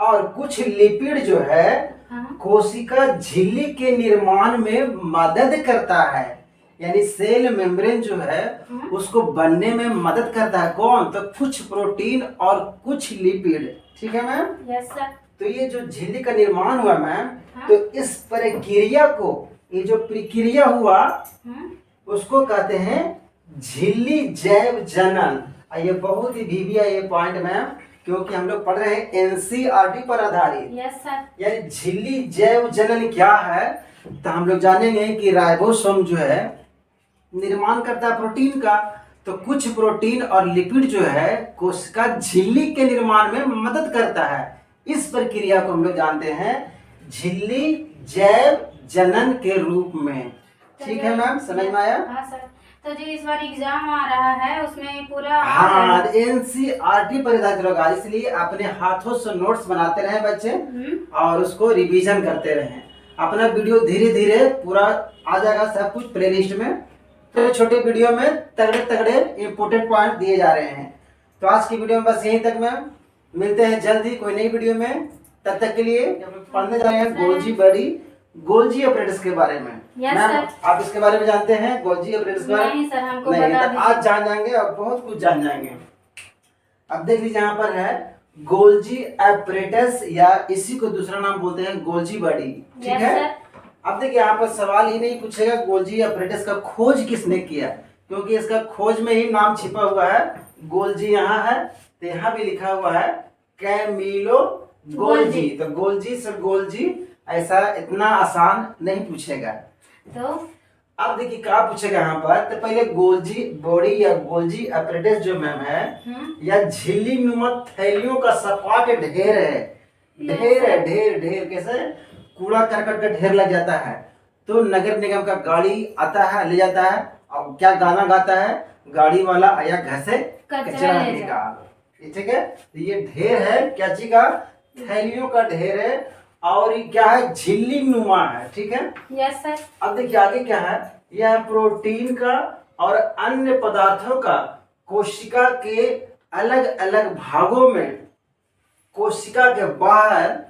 और कुछ लिपिड जो है हाँ। कोशिका झिल्ली के निर्माण में मदद करता है। यानी सेल मेम्ब्रेन जो है हाँ। उसको बनने में मदद करता है। कौन? तो कुछ प्रोटीन और कुछ लिपिड। ठीक है मैम? Yes sir. तो ये जो झिल्ली का निर्माण हुआ मैम, हाँ। तो इस प्रक्रिया को, ये जो प्रक्रिया हुआ हाँ। उसको कहते हैं झिल्ली जैव जनन। ये बहुत ही भीविया ये पॉइंट मैम, क्योंकि हम लोग पढ़ रहे हैं एनसीईआरटी पर आधारित। Yes sir. यानी झिल्ली जैव जनन क्या है, तो हम लोग जानेंगे कि राइबोसोम जो है निर्माण करता है प्रोटीन का। तो कुछ प्रोटीन और लिपिड जो है कोशिका झिल्ली के निर्माण में मदद करता है। इस प्रक्रिया को हम लोग जानते हैं झिल्ली जैव जनन के रूप में। ठीक है मैम, समझ में आया? हाँ सर। तो जो इस बार एग्जाम आ रहा है उसमें पूरा हाँ, एनसीईआरटी पर आधारित होगा, इसलिए अपने हाथों से नोट्स बनाते रहे बच्चे और उसको रिवीजन करते रहे। अपना वीडियो धीरे धीरे पूरा आ जाएगा सब कुछ प्लेलिस्ट में। तो छोटे वीडियो में तगड़े तगड़े इंपोर्टेंट पॉइंट दिए जा रहे हैं। तो आज की वीडियो में बस यहीं तक मैम। मिलते हैं जल्द ही कोई नई वीडियो में। तब तक के लिए पढ़ने जा रहे हैं गोल्जी अपरेटस के बारे में। मैम आप इसके बारे में जानते हैं गोल्जी अपरेटस के बारे में? नहीं सर, हमको नहीं, बता तो आज जान जाएंगे और बहुत कुछ जान जाएंगे। अब देख लीजिए यहाँ पर है गोल्जी अपरेटस, या इसी को दूसरा नाम बोलते हैं गोल्जी बॉडी। ठीक है? अब देखिए यहाँ पर सवाल ही नहीं पूछेगा गोल्जी अपरेटस का खोज किसने किया, क्योंकि इसका खोज में ही नाम छिपा हुआ है। गोल्जी यहाँ है तो यहाँ भी लिखा हुआ है कैमिलो गोल्जी। तो गोल्जी से गोल्जी ऐसा इतना आसान नहीं पूछेगा। तो अब देखिए क्या पूछेगा यहाँ पर। तो पहले गोल्जी बॉडी या गोल्जी अपरेटस जो मैम है या झिल्ली नुमा थैलियों का सपाट ढेर है। ढेर कैसे? कूड़ा करकट का ढेर लग जाता है तो नगर निगम का गाड़ी आता है, ले जाता है, और क्या गाना गाता है गाड़ी वाला, आया घर से कचरा निकाल। ठीक है? तो ये ढेर है क्या चीज का? थैलियों का ढेर है। और ये क्या है? झिल्ली नुमा है। ठीक है? Yes sir. अब देखिए आगे क्या है। यह प्रोटीन का और अन्य पदार्थों का कोशिका के अलग अलग भागों में कोशिका के बाहर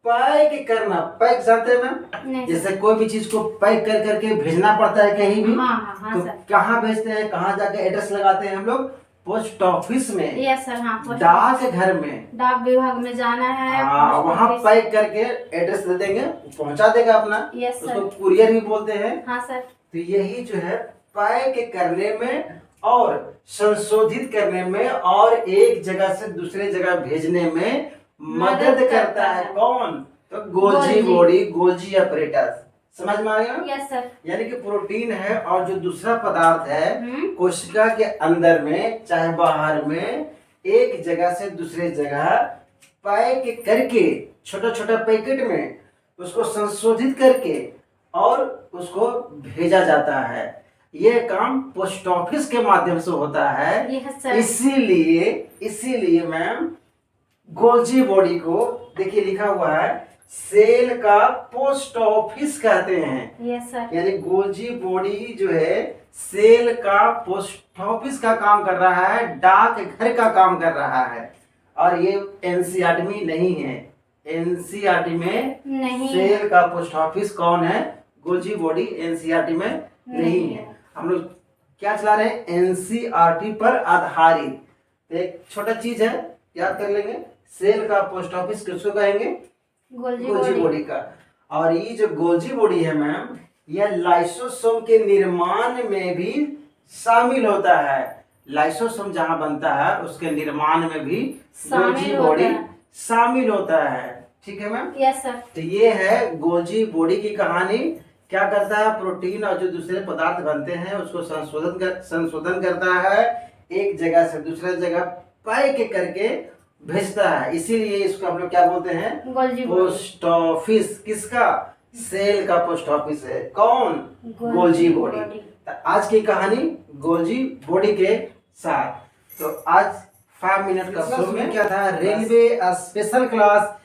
पैक करना। पैक जानते हैं मैम? जैसे कोई भी चीज को पैक कर करके भेजना पड़ता है कहीं भी। हाँ, तो कहाँ भेजते हैं, कहाँ जाके एड्रेस लगाते हैं हम लोग? पोस्ट ऑफिस में। Yes sir. हाँ, डाक घर में, डाक विभाग में जाना है। हाँ, वहाँ पैक करके एड्रेस दे देंगे, पहुँचा देगा अपना। Yes sir. उसको कुरियर भी बोलते हैं। हाँ सर। तो यही जो है पैक करने में और संशोधित करने में और एक जगह से दूसरे जगह भेजने में मदद करता है। कौन? तो गोल्जी बॉडी, गोल्जी अपरेटस। समझ में आ गया? Yes sir. यानी कि प्रोटीन है और जो दूसरा पदार्थ है कोशिका के अंदर में चाहे बाहर में एक जगह से दूसरे जगह पैक करके छोटा छोटा पैकेट में उसको संशोधित करके और उसको भेजा जाता है। यह काम पोस्ट ऑफिस के माध्यम से होता है। इसीलिए मैम गोल्जी बॉडी को देखिए लिखा हुआ है सेल का पोस्ट ऑफिस कहते हैं। Yes sir. यानी गोल्जी बॉडी जो है सेल का पोस्ट ऑफिस का काम कर रहा है, डाक घर का काम कर रहा है। और ये एनसीईआरटी में नहीं है। एनसीईआरटी में नहीं सेल का पोस्ट ऑफिस कौन है? गोल्जी बॉडी एनसीईआरटी में नहीं है। हम लोग क्या चला रहे हैं? एनसीईआरटी पर आधारित एक छोटा चीज है, याद कर लेंगे। सेल का पोस्ट ऑफिस किसको कहेंगे? गोल्जी बॉडी का। और ये जो गोल्जी बॉडी है मैम, यह लाइसोसोम के निर्माण में भी शामिल होता है। लाइसोसोम जहां बनता है उसके निर्माण में भी गोल्जी बॉडी शामिल होता है। ठीक है मैम? Yes sir. तो ये है गोल्जी बॉडी की कहानी। क्या करता है? प्रोटीन और जो दूसरे पदार्थ बनते हैं उसको संशोधन करता है, एक जगह से दूसरे जगह पैक करके भेजता है। इसीलिए इसको हम लोग क्या बोलते हैं? Post office. किसका? सेल का पोस्ट ऑफिस है। कौन? Golgi body. तो आज की कहानी गोल्जी बॉडी के साथ। तो आज 5 मिनट का शो में क्या था? Railway special class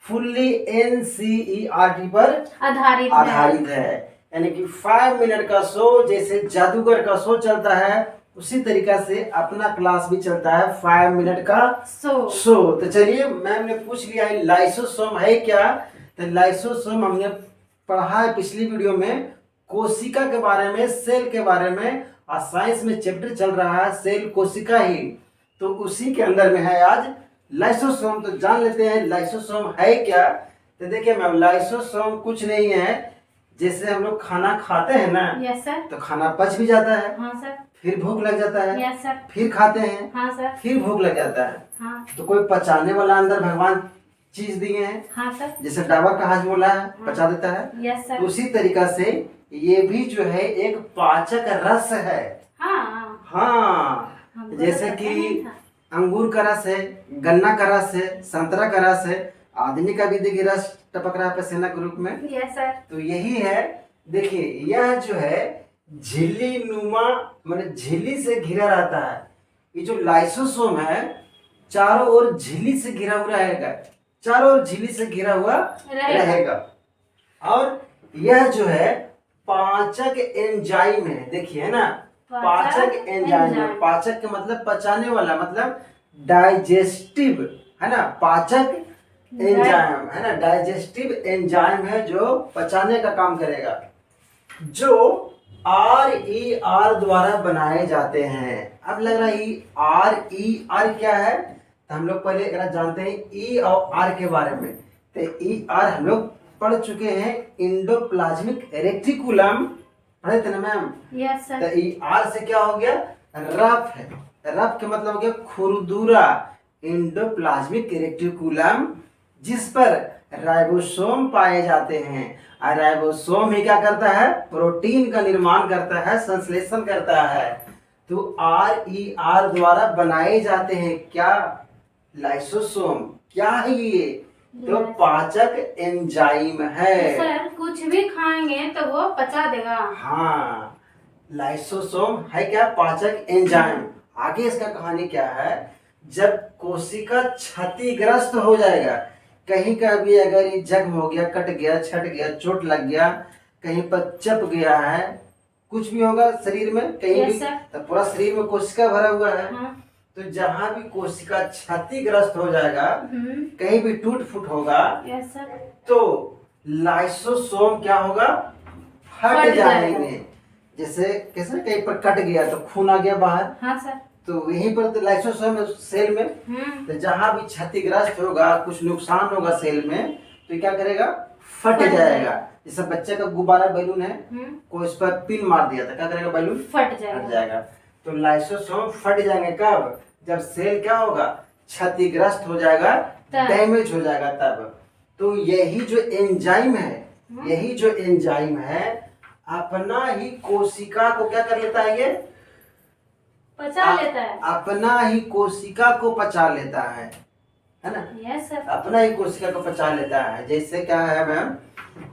fully NCERT पर आधारित है। यानी कि 5 मिनट का शो, जैसे जादूगर का शो चलता है उसी तरीका से अपना क्लास भी चलता है 5 मिनट का शो। तो चलिए, मैम ने पूछ लिया है लाइसोसोम है क्या। तो लाइसोसोम हमने पढ़ा है पिछली वीडियो में, कोशिका के बारे में, सेल के बारे में। और साइंस में चैप्टर चल रहा है सेल कोशिका ही, तो उसी के अंदर में है आज लाइसोसोम। तो जान लेते हैं लाइसोसोम है क्या। तो देखिए मैम, लाइसोसोम कुछ नहीं है, जैसे हम लोग खाना खाते हैं ना। Yes sir. तो खाना पच भी जाता है। हाँ सर। फिर भूख लग जाता है। Yes sir. फिर खाते हैं। हाँ सर। फिर भूख लग जाता है। हाँ। तो कोई पचाने वाला अंदर भगवान चीज दिए हैं। हाँ सर। जैसे डाबर का हाथ बोला है, हाँ। पचा देता है। Yes sir. तो उसी तरीका से ये भी जो है एक पाचक रस है। हाँ। हाँ, हमको जैसे तो पता कि नहीं था। अंगूर का रस है, गन्ना का रस है, संतरा का रस है, आदमी का भी देखिए रस टपक रहा है पसीना के रूप में। Yes sir. तो यही है। देखिए यह जो है झिल्ली नुमा, मतलब झिल्ली से घिरा रहता है। ये जो लाइसोसोम है चारों ओर झिल्ली से घिरा हुआ रहेगा, चारों ओर झिल्ली से घिरा हुआ रहेगा। और यह जो है पाचक एंजाइम है। देखिए है ना, पाचक एंजाइम है। पाचक का मतलब पचाने वाला, मतलब डाइजेस्टिव है ना। पाचक एंजाइम है ना, डाइजेस्टिव एंजाइम है जो पचाने का काम करेगा, जो RER द्वारा बनाए जाते हैं। अब लग रहा है RER क्या है, तो हम लोग पहले अगर जानते हैं E और R के बारे में। तो ER हम लोग पढ़ चुके हैं, इंडोप्लाज्मिक रेटिकुलम पढ़े थे ना मैम। Yes sir. तो ER से क्या हो गया? रफ है। रफ के मतलब हो गया खुरदुरा, इंडोप्लाज्मिक रेटिकुलम, जिस पर राइबोसोम पाए जाते हैं। और राइबोसोम ही क्या करता है? प्रोटीन का निर्माण करता है, संश्लेषण करता है। तो RER द्वारा बनाए जाते हैं क्या? लाइसोसोम। क्या है ये? तो पाचक एंजाइम है। सर कुछ भी खाएंगे तो वो पचा देगा। हाँ, लाइसोसोम है क्या? पाचक एंजाइम। आगे इसका कहानी क्या है? जब कोशिका क्षतिग्रस्त हो जाएगा, कहीं का भी अगर ये जख्म हो गया, कट गया, छट गया, चोट लग गया, कहीं पर चप गया है, कुछ भी होगा शरीर में कहीं भी, तो पूरा शरीर में कोशिका भरा हुआ है। हाँ। तो जहां भी कोशिका क्षतिग्रस्त हो जाएगा, कहीं भी टूट फूट होगा, यस सर, तो लाइसोसोम क्या होगा? फट जाएंगे। जैसे कैसे कहीं पर कट गया तो खून आ गया बाहर। हाँ सर। तो यहीं पर तो लाइसोसोम सेल में, तो जहां भी क्षतिग्रस्त होगा, कुछ नुकसान होगा सेल में, तो क्या करेगा? फट जाएगा। जैसे बच्चे का गुब्बारा बैलून है, कोई इस पर पिन मार दिया था, क्या करेगा? बैलून फट जाएगा। तो लाइसोसोम फट जाएंगे कब? जब सेल क्या होगा? क्षतिग्रस्त हो जाएगा, डैमेज हो जाएगा तब। तो यही जो एंजाइम है, यही जो एंजाइम है अपना ही कोशिका को क्या कर लेता है? ये पचा लेता है। अपना ही कोशिका को पचा लेता है ना। Yes sir. अपना ही कोशिका को पचा लेता है। जैसे क्या है मैम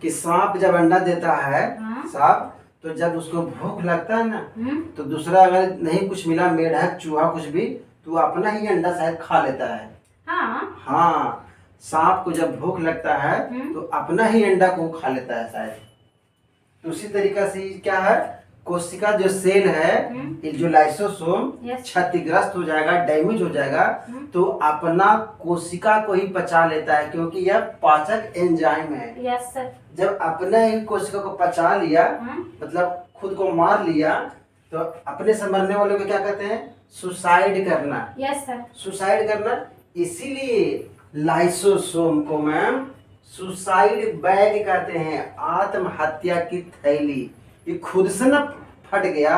कि सांप जब अंडा देता है, सांप, तो जब उसको भूख लगता है ना, तो दूसरा अगर नहीं कुछ मिला, मेढक, चूहा, कुछ भी, तो अपना ही अंडा शायद खा लेता है। हाँ, सांप को जब भूख लगता है तो अपना ही अंडा को खा लेता है शायद। तो उसी तरीका से क्या है, कोशिका जो सेल है, ये जो लाइसोसोम क्षतिग्रस्त हो जाएगा, डैमेज हो जाएगा, तो अपना कोशिका को ही पचा लेता है, क्योंकि यह पाचक एंजाइम है। Yes sir. जब अपने ही कोशिका को पचा लिया, मतलब खुद को मार लिया, तो अपने से मरने वालों को क्या कहते हैं? सुसाइड करना। Yes sir. सुसाइड करना। इसीलिए लाइसोसोम को मैम सुसाइड बैग कहते हैं, आत्महत्या की थैली। ये खुद से न फट गया,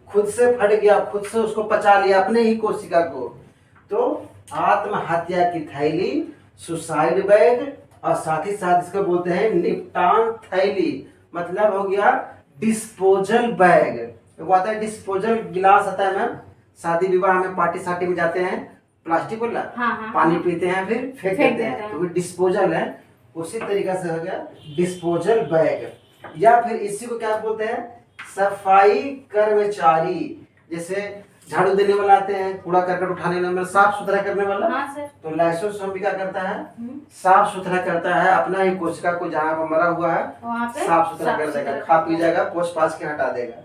खुद से फट गया, खुद से उसको पचा लिया अपने ही कोशिका को, तो आत्महत्या की थैली, सुसाइड बैग। और साथ ही साथ इसको बोलते हैं निपटान थैली, मतलब हो गया डिस्पोजल बैग। वो आता है डिस्पोजल गिलास आता है मैम, शादी विवाह में, पार्टी सार्टी में जाते हैं, प्लास्टिक वाला, पानी पीते हैं फिर फेंक देते हैं, तो वो डिस्पोजल है। उसी तरीका से हो गया डिस्पोजल बैग। या फिर इसी को क्या बोलते हैं, सफाई कर्मचारी। जैसे झाड़ू देने वाला आते हैं, कूड़ा करकट उठाने वाला, साफ सुथरा करने वाला। हाँ सर। तो लाइसोसोम भी क्या करता है, साफ सुथरा करता है, अपना ही कोशिका को जहाँ पर मरा हुआ है वहाँ पे साफ सुथरा कर देगा, खा पी जाएगा, पोछ पाछ के हटा देगा।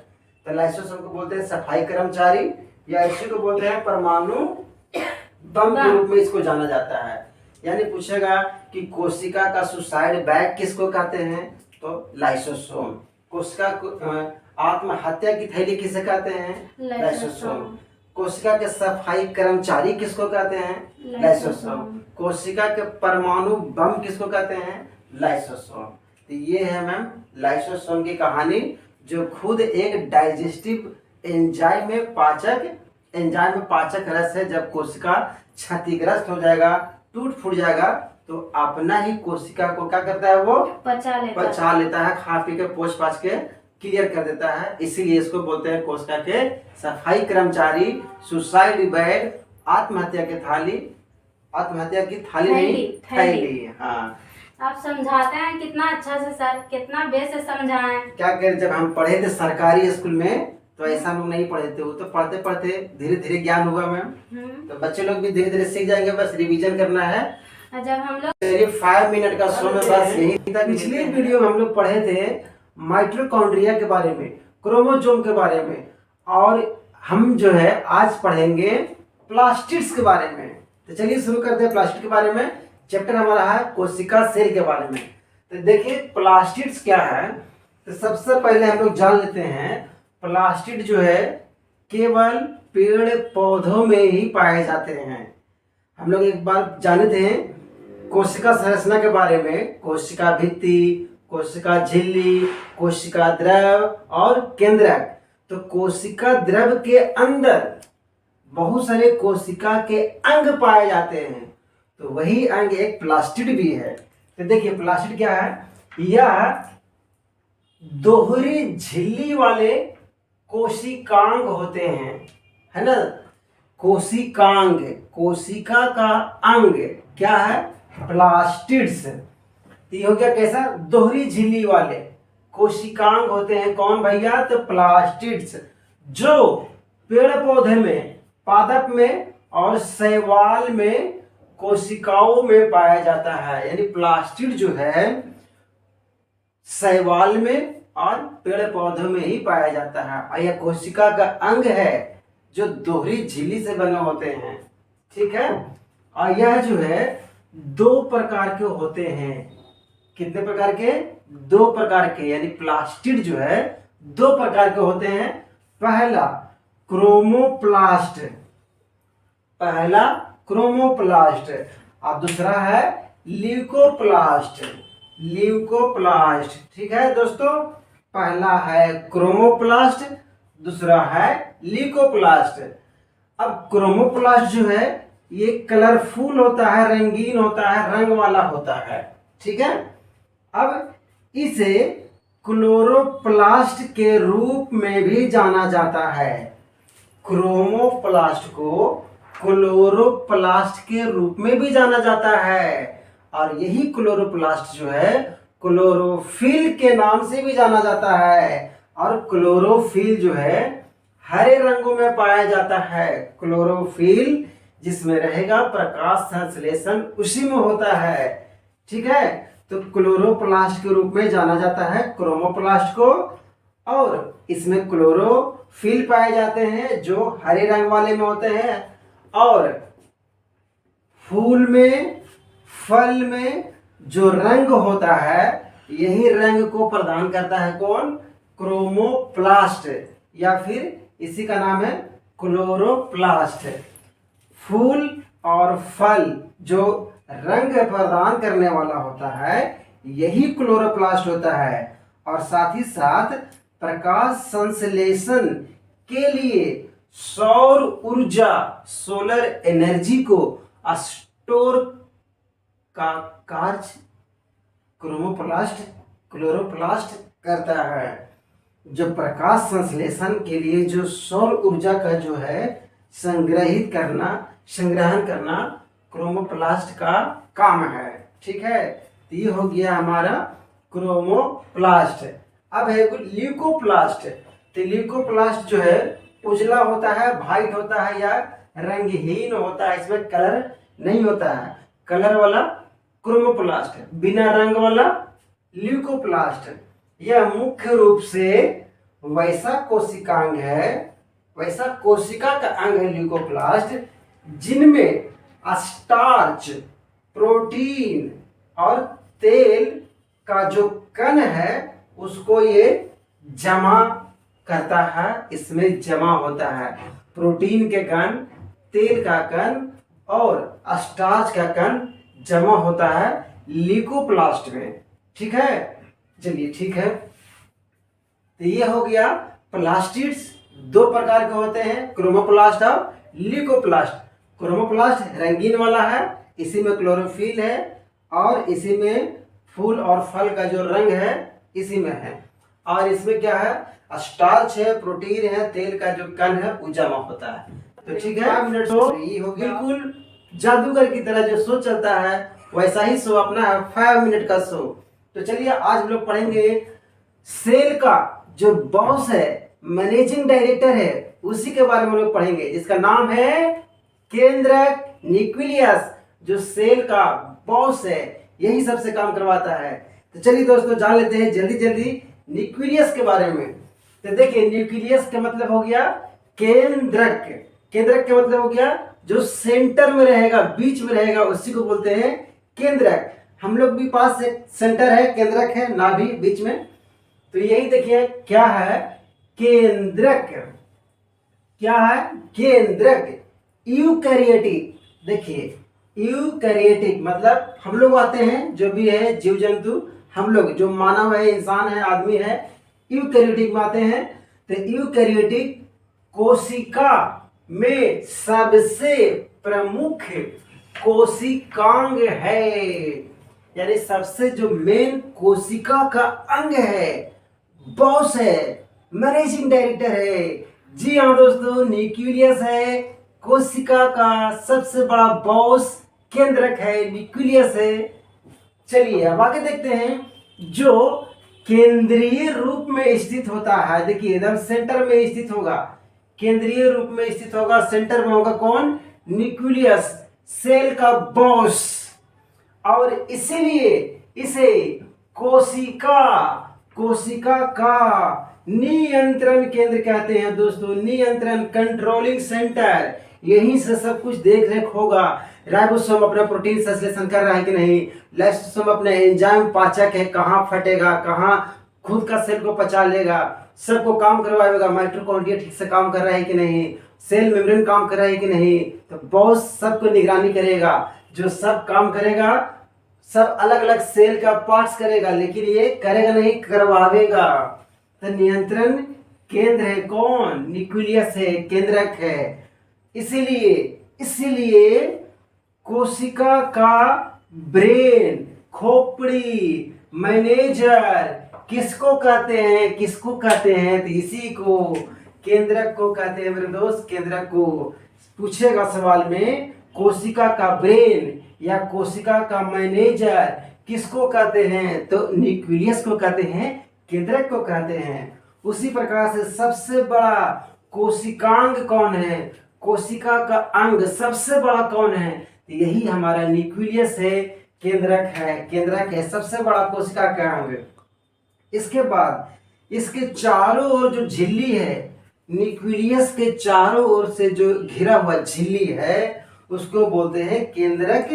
तो लाइसोसोम को बोलते हैं सफाई कर्मचारी, या इसी को बोलते हैं परमाणु बम के रूप में इसको जाना जाता है। यानी पूछेगा कि कोशिका का सुसाइड बैग किसको कहते हैं, तो लाइसोसोम। कोशिका को आत्महत्या की थैली किसे कहते हैं, लाइसोसोम। कोशिका के सफाई कर्मचारी किसको कहते हैं, लाइसोसोम। कोशिका के परमाणु बम किसको कहते हैं, लाइसोसोम। तो ये है मैम लाइसोसोम की कहानी, जो खुद एक डाइजेस्टिव एंजाइम में पाचक रस है। जब कोशिका क्षतिग्रस्त हो जाएगा, टूट फूट जाएगा, तो अपना ही कोशिका को क्या करता है, वो पचा लेता है, खा पी के पोछ पाछ के क्लियर कर देता है। इसीलिए इसको बोलते हैं कोशिका के सफाई कर्मचारी, सुसाइड बैग, आत्महत्या की थाली नहीं, थैली। हाँ, आप समझाते हैं कितना अच्छा से सर, कितना बेस से समझाएं। क्या करें, जब हम पढ़े थे सरकारी स्कूल में तो ऐसा लोग नहीं पढ़े थे, वो तो पढ़ते पढ़ते धीरे धीरे ज्ञान हुआ मैम। तो बच्चे लोग भी धीरे धीरे सीख जाएंगे, बस रिवीजन करना है। जब हम लोग 5 मिनट का शो में बस यही था। पिछली वीडियो में हम लोग पढ़े थे माइटोकॉन्ड्रिया के बारे में, क्रोमोसोम के बारे में, और हम जो है आज पढ़ेंगे प्लास्टिड्स के बारे में। तो चलिए शुरू करते हैं प्लास्टिड के बारे में। चैप्टर हमारा है कोशिका सेल के बारे में। तो देखिए प्लास्टिड्स क्या है, तो सबसे पहले हम लोग जान लेते हैं प्लास्टिड जो है केवल पेड़ पौधों में ही पाए जाते हैं। हम लोग एक बार जाने थे कोशिका संरचना के बारे में, कोशिका भित्ति, कोशिका झिल्ली, कोशिका द्रव और केंद्रक। तो कोशिका द्रव के अंदर बहुत सारे कोशिका के अंग पाए जाते हैं, तो वही अंग एक प्लास्टिड भी है। तो देखिए प्लास्टिड क्या है, यह दोहरी झिल्ली वाले कोशिकांग होते हैं, है ना। कोशिकांग, कोशिका का अंग क्या है, प्लास्टिड्स। ये हो गया कैसा, दोहरी झिल्ली वाले कोशिकांग होते हैं। कौन भैया, तो प्लास्टिड्स, जो पेड़ पौधे में, पादप में और शैवाल में कोशिकाओं में पाया जाता है। यानी प्लास्टिड जो है शैवाल में और पेड़ पौधों में ही पाया जाता है, और यह कोशिका का अंग है जो दोहरी झिल्ली से बने होते हैं, ठीक है। और यह जो है 2 प्रकार के होते हैं। कितने प्रकार के, 2 प्रकार के। यानी प्लास्टिड जो है 2 प्रकार के होते हैं। पहला क्रोमोप्लास्ट, और दूसरा है ल्यूकोप्लास्ट। ठीक है दोस्तों, पहला है क्रोमोप्लास्ट, दूसरा है ल्यूकोप्लास्ट। अब क्रोमोप्लास्ट जो है ये कलरफुल होता है, रंगीन होता है, रंग वाला होता है, ठीक है। अब इसे क्लोरोप्लास्ट के रूप में भी जाना जाता है। क्रोमोप्लास्ट को क्लोरोप्लास्ट के रूप में भी जाना जाता है, और यही क्लोरोप्लास्ट जो है क्लोरोफिल के नाम से भी जाना जाता है। और क्लोरोफिल जो है हरे रंगों में पाया जाता है। क्लोरोफिल जिसमें रहेगा प्रकाश संश्लेषण उसी में होता है, ठीक है। तो क्लोरोप्लास्ट के रूप में जाना जाता है क्रोमोप्लास्ट को, और इसमें क्लोरोफिल पाए जाते हैं जो हरे रंग वाले में होते हैं, और फूल में, फल में जो रंग होता है यही रंग को प्रदान करता है कौन, क्रोमोप्लास्ट, या फिर इसी का नाम है क्लोरोप्लास्ट। फूल और फल जो रंग प्रदान करने वाला होता है यही क्लोरोप्लास्ट होता है, और साथ ही साथ प्रकाश संश्लेषण के लिए सौर ऊर्जा, सोलर एनर्जी को स्टोर का कार्य क्लोरोप्लास्ट करता है। जो प्रकाश संश्लेषण के लिए जो सौर ऊर्जा का जो है संग्रहण करना क्रोमोप्लास्ट का काम है, ठीक है। तो ये हो गया हमारा क्रोमोप्लास्ट। अब है ल्यूकोप्लास्ट। तो ल्यूकोप्लास्ट जो है उजला होता है, वाइट होता है या रंगहीन होता है, इसमें कलर नहीं होता है। कलर वाला क्रोमोप्लास्ट, बिना रंग वाला ल्यूकोप्लास्ट। यह मुख्य रूप से वैसा कोशिकांग है, वैसा कोशिका का अंग है ल्यूकोप्लास्ट, जिनमें स्टार्च, प्रोटीन और तेल का जो कण है उसको ये जमा करता है, इसमें जमा होता है। प्रोटीन के कण, तेल का कण और स्टार्च का कण जमा होता है ल्यूकोप्लास्ट में। ठीक है, चलिए ठीक है। तो ये हो गया प्लास्टिड्स। दो प्रकार के होते हैं, क्रोमोप्लास्ट और ल्यूकोप्लास्ट। क्रोमोप्लास्ट रंगीन वाला है, इसी में क्लोरोफिल है और इसी में फूल और फल का जो रंग है इसी में है। और इसमें क्या है, स्टार्च है, प्रोटीन है, तेल का जो कण है वो जमा होता है। तो ठीक है, 5 मिनट शो ये हो गया। बिल्कुल जादूगर की तरह जो शो चलता है वैसा ही शो अपना है, 5 मिनट का शो। तो चलिए आज हम लोग पढ़ेंगे सेल का जो बॉस है, मैनेजिंग डायरेक्टर है, उसी के बारे में हम लोग पढ़ेंगे, जिसका नाम है केंद्रक न्यूक्लियस। जो सेल का बॉस है यही सबसे काम करवाता है। तो चलिए दोस्तों जान लेते हैं जल्दी जल्दी न्यूक्लियस के बारे में। तो देखिए न्यूक्लियस का मतलब हो गया केंद्रक। केंद्रक का मतलब हो गया जो सेंटर में रहेगा, बीच में रहेगा, उसी को बोलते हैं केंद्रक। हम लोग भी पास से सेंटर है, केंद्रक है, नाभि बीच में। तो यही देखिए क्या है, केंद्रक। क्या है, केंद्रक। यूकैरियोटिक। देखिए यूकैरियोटिक मतलब हम लोग आते हैं, जो भी है जीव जंतु, हम लोग जो मानव है, इंसान है, आदमी है, यूकैरियोटिक में आते हैं। तो यूकैरियोटिक कोशिका में सबसे प्रमुख कोशिकांग है, यानी सबसे जो मेन कोशिका का अंग है, बॉस है, मैनेजिंग डायरेक्टर है। जी हाँ दोस्तों, न्यूक्लियस है, कोशिका का सबसे बड़ा बॉस केंद्रक है, न्यूक्लियस है। चलिए अब आगे देखते हैं। जो केंद्रीय रूप में स्थित होता है, देखिए एकदम सेंटर में स्थित होगा, केंद्रीय रूप में स्थित होगा, सेंटर में होगा कौन, न्यूक्लियस, सेल का बॉस। और इसीलिए इसे कोशिका कोशिका का नियंत्रण केंद्र कहते हैं दोस्तों। नियंत्रण, कंट्रोलिंग सेंटर, यहीं से सब कुछ देख रेख होगा। राइबोसोम अपना प्रोटीन संश्लेषण कर रहा है कि नहीं, लाइसोसोम अपना एंजाइम पाचक है, कहाँ फटेगा, कहाँ खुद का सेल को पचा लेगा, सबको काम करवाएगा। माइटोकॉन्ड्रिया ठीक से काम कर रहा है कि नहीं, सेल मेम्ब्रेन काम कर रहा है कि नहीं, तो बॉस सबको निगरानी करेगा। जो सब काम करेगा, सब अलग अलग सेल का पार्ट्स करेगा, लेकिन ये करेगा नहीं, करवावेगा। तो नियंत्रण केंद्र है कौन, न्यूक्लियस है, केंद्रक है। इसीलिए कोशिका का ब्रेन, खोपड़ी, मैनेजर किसको कहते हैं, किसको कहते हैं, तो इसी को केंद्रक को कहते हैं मेरे दोस्त, केंद्रक को। पूछेगा सवाल में, कोशिका का ब्रेन या कोशिका का मैनेजर किसको कहते हैं, तो न्यूक्लियस को कहते हैं, केंद्रक को कहते हैं। उसी प्रकार से सबसे बड़ा कोशिकांग कौन है, कोशिका का अंग सबसे बड़ा कौन है, तो यही हमारा न्यूक्लियस है, केंद्रक है। केंद्रक है सबसे बड़ा कोशिका का अंग। इसके बाद इसके चारों ओर जो झिल्ली है, न्यूक्लियस के चारों ओर से जो घिरा हुआ झिल्ली है उसको बोलते हैं केंद्रक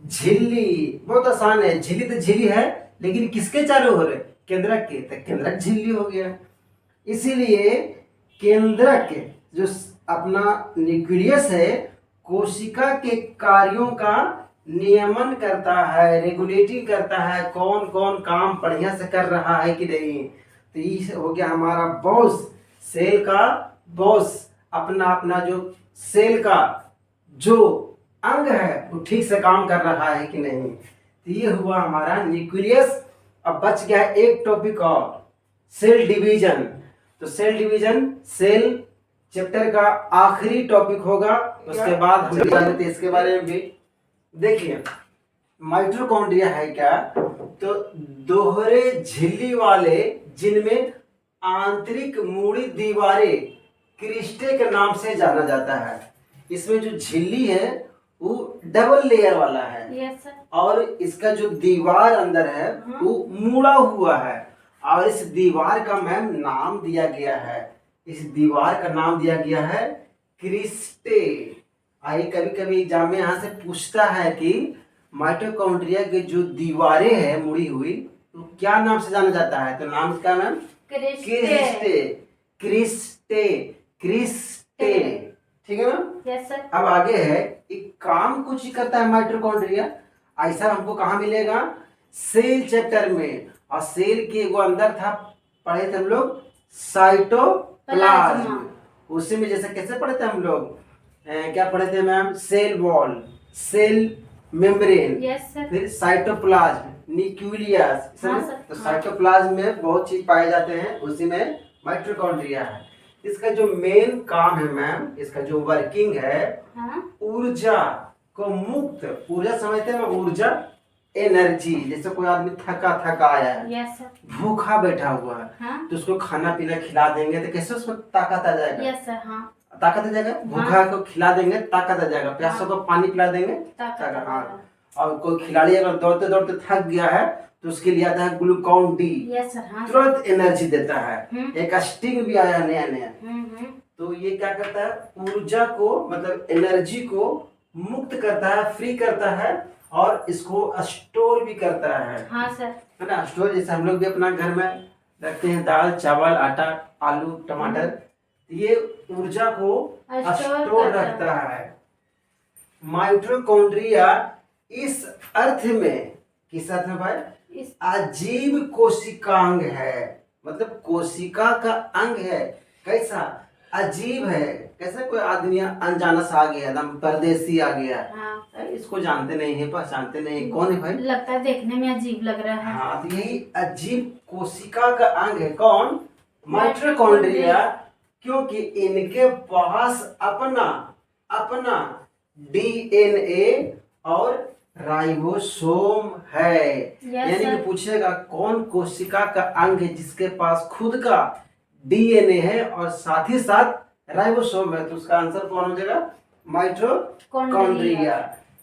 झिल्ली। बहुत आसान है, झिल्ली तो झिल्ली है, लेकिन किसके चारों ओर है, केंद्रक के, तो केंद्रक झिल्ली हो गया। इसीलिए केंद्रक जो अपना न्यूक्लियस है, कोशिका के कार्यों का नियमन करता है, रेगुलेटिंग करता है, कौन कौन काम बढ़िया से कर रहा है कि नहीं। तो ये हो गया हमारा बॉस, सेल का बॉस, अपना अपना जो सेल का जो अंग है वो ठीक से काम कर रहा है कि नहीं। तो ये हुआ हमारा न्यूक्लियस। अब बच गया एक टॉपिक और, सेल डिवीजन। तो सेल डिवीजन सेल चैप्टर का आखिरी टॉपिक होगा, उसके बाद हम जान लेते हैं इसके बारे में भी। देखिए माइटोकॉन्ड्रिया है क्या, तो दोहरे झिल्ली वाले जिनमें आंतरिक मुड़ी दीवारें क्रिस्टे के नाम से जाना जाता है। इसमें जो झिल्ली है वो डबल लेयर वाला है यस सर। और इसका जो दीवार अंदर है वो मुड़ा हुआ है और इस दीवार का मैम नाम दिया गया है, इस दीवार का नाम दिया गया है क्रिस्टे। आइए कभी कभी एग्जाम में यहाँ से पूछता है कि माइटोकॉन्ड्रिया की जो दीवारें हैं मुड़ी हुई तो क्या नाम से जाना जाता है, तो नाम क्या मैम? क्रिस्टे। क्रिस्टे क्रिस्टे, ठीक है मैम? Yes sir. अब आगे है एक काम कुछ ही करता है माइटोकॉन्ड्रिया, ऐसा हमको कहाँ मिलेगा? सेल चैप्टर में। और सेल के वो अंदर था, पढ़े थे हम लोग साइटोप्लाज्म। उसी में जैसे कैसे पढ़े थे हम लोग, क्या पढ़े थे ma'am? Cell wall, cell membrane, yes sir. फिर साइटोप्लाज्म, न्यूक्लियस। हाँ सर। तो साइटोप्लाज्म में बहुत चीज पाए जाते हैं, उसी में माइटोकॉन्ड्रिया है। इसका जो मेन काम है मैम, इसका जो वर्किंग है, हाँ? ऊर्जा को मुक्त, ऊर्जा समझते हैं? ऊर्जा एनर्जी, जैसे कोई आदमी थका थका आया है, यस सर। भूखा बैठा हुआ है, हाँ? तो उसको खाना पीना खिला देंगे तो कैसे उसको ताकत आ जाएगा? Yes sir. हाँ। ताकत आ जाएगा। भूखा को खिला देंगे ताकत आ जाएगा, प्यासों को पानी पिला देंगे ताकत आ ताकत। हाँ। जाएगा। और कोई खिलाड़ी अगर दौड़ते दौड़ते थक गया है तो उसके लिए आता है ग्लूकॉन डी, यस सर। हाँ। तुरंत एनर्जी देता है। हम्म। एक स्टिंग भी आया नया नया, हम्म। तो ये क्या करता है? ऊर्जा को मतलब एनर्जी को मुक्त करता है, फ्री करता है और इसको स्टोर भी करता है। हाँ सर। है ना? स्टोर जैसे हम लोग भी अपना घर में रखते हैं दाल चावल आटा आलू टमाटर, ये ऊर्जा को स्टोर रखता है। माइटोकॉन्ड्रिया इस अर्थ में, किस अर्थ में भाई? इस अजीब कोशिकांग है, मतलब कोशिका का अंग है। कैसा? अजीब है। कैसा? कोई आदमी अनजाना सा आ गया, एकदम परदेसी आ गया, हाँ। इसको जानते नहीं है, पहचानते नहीं, कौन है भाई? लगता है देखने में अजीब लग रहा है। हाँ, तो यही अजीब कोशिका का अंग है। कौन? माइटोकॉन्ड्रिया। क्योंकि इनके पास अपना अपना डीएनए और राइबोसोम है। यानी कि पूछेगा कौन कोशिका का अंग है जिसके पास खुद का डीएनए है और साथ ही साथ राइबोसोम है, तो उसका आंसर कौन हो जाएगा? माइटोकॉन्ड्रिया।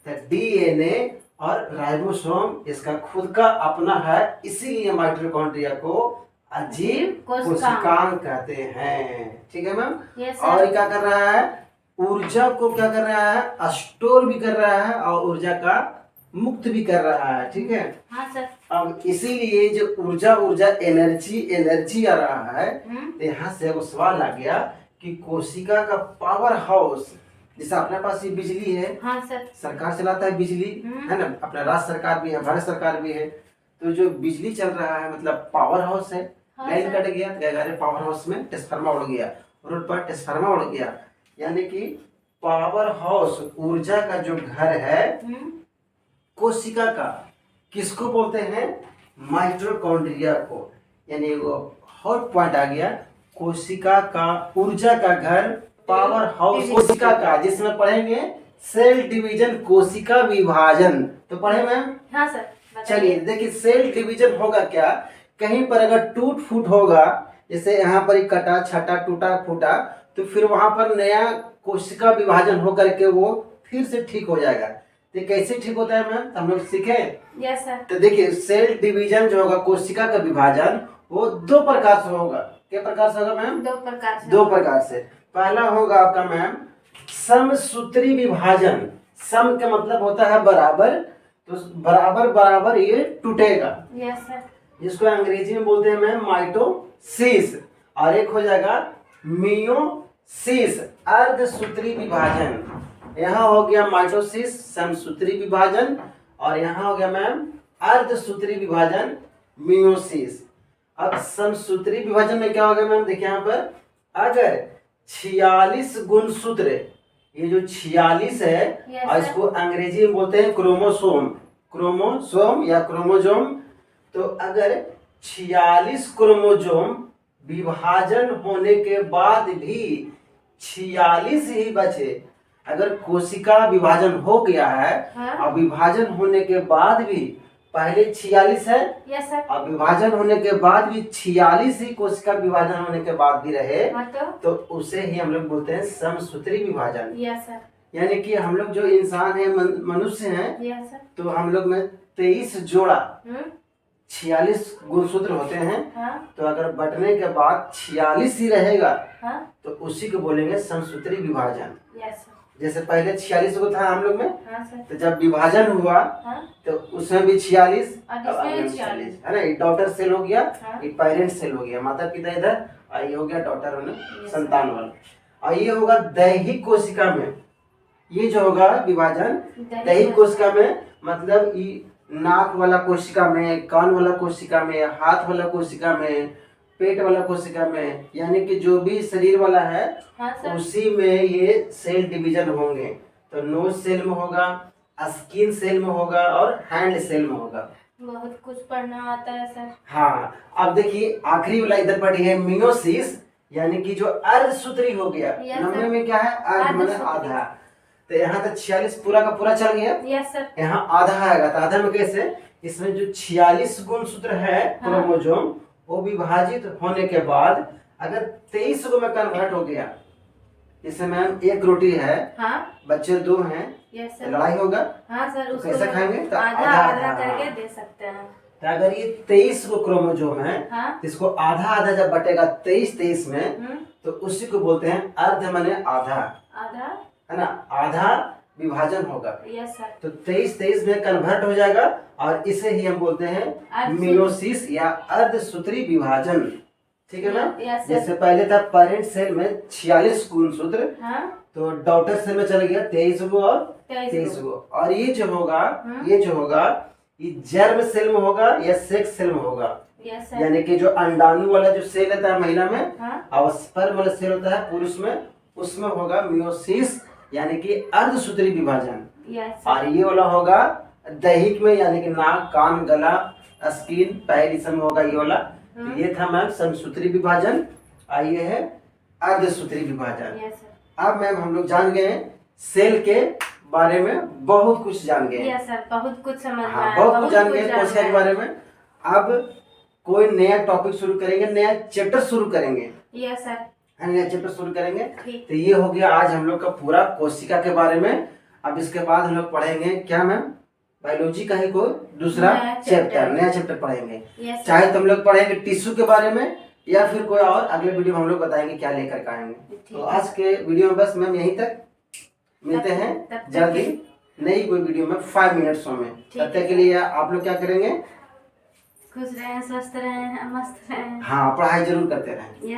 तो डीएनए और राइबोसोम इसका खुद का अपना है, इसीलिए माइटोकॉन्ड्रिया को अजीब कोशिकांग कहते हैं। ठीक है मैम? और क्या कर रहा है? ऊर्जा को क्या कर रहा है? स्टोर भी कर रहा है और ऊर्जा का मुक्त भी कर रहा है। ठीक है? हाँ सर। अब इसीलिए जो ऊर्जा एनर्जी आ रहा है, तो यहाँ से एगो सवाल आ गया कि कोशिका का पावर हाउस, जैसे अपने पास ये बिजली है, हाँ सर। सरकार चलाता है बिजली, है ना? अपना राज्य सरकार भी है, भारत सरकार भी है, तो जो बिजली चल रहा है मतलब पावर हाउस है। लाइन कट गया तो पावर हाउस में ट्रांसफार्मर उड़ गया, रोड पर ट्रांसफार्मर उड़ गया, यानी कि पावर हाउस ऊर्जा का जो घर है कोशिका का, किसको बोलते हैं? माइटोकॉन्ड्रिया को। यानी वो हॉट पॉइंट आ गया, कोशिका का ऊर्जा का घर, पावर हाउस कोशिका का, जिसमें पढ़ेंगे सेल डिवीजन, कोशिका विभाजन। तो पढ़े मैम? हाँ सर। चलिए देखिए, सेल डिवीजन होगा क्या? कहीं पर अगर टूट फूट होगा, जैसे यहाँ पर कटा छटा टूटा फूटा, तो फिर वहां पर नया कोशिका विभाजन होकर के वो फिर से ठीक हो जाएगा। तो कैसे ठीक होता है मैम? हम लोग सीखे। Yes sir. तो देखिए, सेल डिवीजन जो होगा, कोशिका का विभाजन, वो दो प्रकार से होगा। क्या प्रकार से होगा मैम? दो प्रकार से। पहला होगा आपका मैम समसूत्री विभाजन। सम का मतलब होता है बराबर, तो बराबर बराबर ये टूटेगा। Yes sir. जिसको अंग्रेजी में बोलते हैं मैम माइटोसिस। और एक हो जाएगा मियोसिस, अर्धसूत्री विभाजन। यहाँ हो गया माइटोसिस, समसूत्री विभाजन, और यहाँ हो गया मैम अर्धसूत्री विभाजन, मियोसिस। अब समसूत्री विभाजन में क्या होगा मैम? देखिए यहाँ पर अगर 46 गुणसूत्र, ये जो 46 है, और इसको अंग्रेजी में बोलते हैं क्रोमोसोम, क्रोमोसोम या क्रोमोजोम। तो अगर 46 क्रोमोजोम विभाजन होने के बाद भी 46 ही बचे, अगर कोशिका विभाजन हो गया है और विभाजन होने के बाद भी पहले 46 है यस सर। और विभाजन होने के बाद भी 46 ही कोशिका विभाजन होने के बाद भी रहे हाँ तो उसे ही हम लोग बोलते हैं समसूत्री विभाजन। Yes sir. यानी कि हम लोग जो इंसान है मनुष्य हैं यस सर। तो हम लोग में 23 जोड़ा 46 गुणसूत्र होते हैं। हाँ तो अगर बटने के बाद 46 ही रहेगा हाँ तो उसी को बोलेंगे समसूत्री विभाजन। Yes sir. जैसे पहले 46 को था हम लोग में, हाँ सर। तो जब विभाजन हुआ हाँ तो उसमें भी 46 और अब इसमें आगे भी 46 है ना। ये डॉटर सेल हो गया, हाँ। ये पेरेंट सेल हो गया, माता पिता इधर और ये हो गया डॉटर होने Yes, संतान वाला। और ये होगा दैहिक कोशिका में। ये जो होगा विभाजन दैहिक कोशिका में मतलब ये नाक वाला कोशिका में, कान वाला कोशिका में, हाथ वाला कोशिका में, पेट वाला कोशिका में, यानी कि जो भी शरीर वाला है हाँ सर। उसी में ये सेल डिवीजन होंगे। तो नोज सेल में होगा, स्किन सेल में होगा और हैंड सेल में होगा। बहुत कुछ पढ़ना आता है सर। हाँ, अब देखिए आखिरी वाला इधर पढ़ी है मियोसिस, यानी कि जो अर्धसूत्री हो गया। Yes, number sir। में क्या है? अर्ध माने अर्धसूत्री। आधा। तो यहाँ तक 46 पूरा का पूरा चल गया। Yes sir. यहाँ आधा आएगा तो आधा में कैसे? इसमें जो 46 गुणसूत्र है हाँ। क्रोमोसोम वो विभाजित होने के बाद अगर 23 को में कन्वर्ट हो गया, जैसे मैम एक रोटी है, हाँ बच्चे 2 हैं, यस तो सर। लड़ाई होगा। हाँ सर तो उसको कैसे खाएंगे? तो आधा आधा आधा करके दे सकते हैं। तो अगर ये 23 को क्रोमोसोम है हाँ तो इसको आधा आधा जब बटेगा 23 में तो उसी को बोलते हैं अर्ध माने आधा, आधा है ना। आधा विभाजन होगा यस सर। तो 23 में कन्वर्ट हो जाएगा और इसे ही हम बोलते हैं अर्धसूत्री। मियोसिस या अर्धसूत्री विभाजन। ठीक है ना। Yes sir. जैसे पहले था पेरेंट सेल में 46 गुणसूत्र, हाँ तो डॉटर सेल में चल गया 23 गो और 23 23 गो। और ये जो होगा हाँ। ये जो होगा ये जर्म सेल में होगा या सेक्स सेल में होगा। Yes sir. यानी कि जो अंडाणु वाला जो सेल होता है महिला में हाँ और स्पर्म वाला सेल होता है पुरुष में, उसमें होगा मियोसिस यानी कि अर्धसूत्री विभाजन। यस और ये वाला होगा दैहिक में यानी कि नाक, कान, गला, स्किन, पैर, इस में होगा ये वाला। तो ये था मैम समसूत्री विभाजन और ये है अर्धसूत्री विभाजन। Yes sir. अब मैम हम लोग जान गए सेल के बारे में, बहुत कुछ जान गए। यस सर बहुत कुछ समझ में हाँ, आया, बहुत कुछ जान गए जान कोशिका के गए। बारे में। अब कोई नया टॉपिक शुरू करेंगे, नया चैप्टर शुरू करेंगे, यस सर। नया चैप्टर शुरू करेंगे। ठीक। तो ये हो गया आज हम लोग का पूरा कोशिका के बारे में। अब इसके बाद हम लोग पढ़ेंगे क्या मैम? बायोलॉजी का ही कोई दूसरा नया चैप्टर, नया चैप्टर पढ़ेंगे। Yes sir. चाहे तुम लोग पढ़ेंगे टिश्यू के बारे में या फिर कोई और अगले वीडियो में हम लोग बताएंगे क्या लेकर के आएंगे। ठीक तो है। आज के वीडियो में बस मैम यहीं तक, मिलते तब हैं तक जल्दी नई कोई वीडियो में 5 मिनट्सों में। ठीक तब तक है। के लिए आप लोग क्या करेंगे? खुश रहें, स्वस्थ रहें, मस्त रहें। हाँ, पढ़ाई जरूर करते रहें।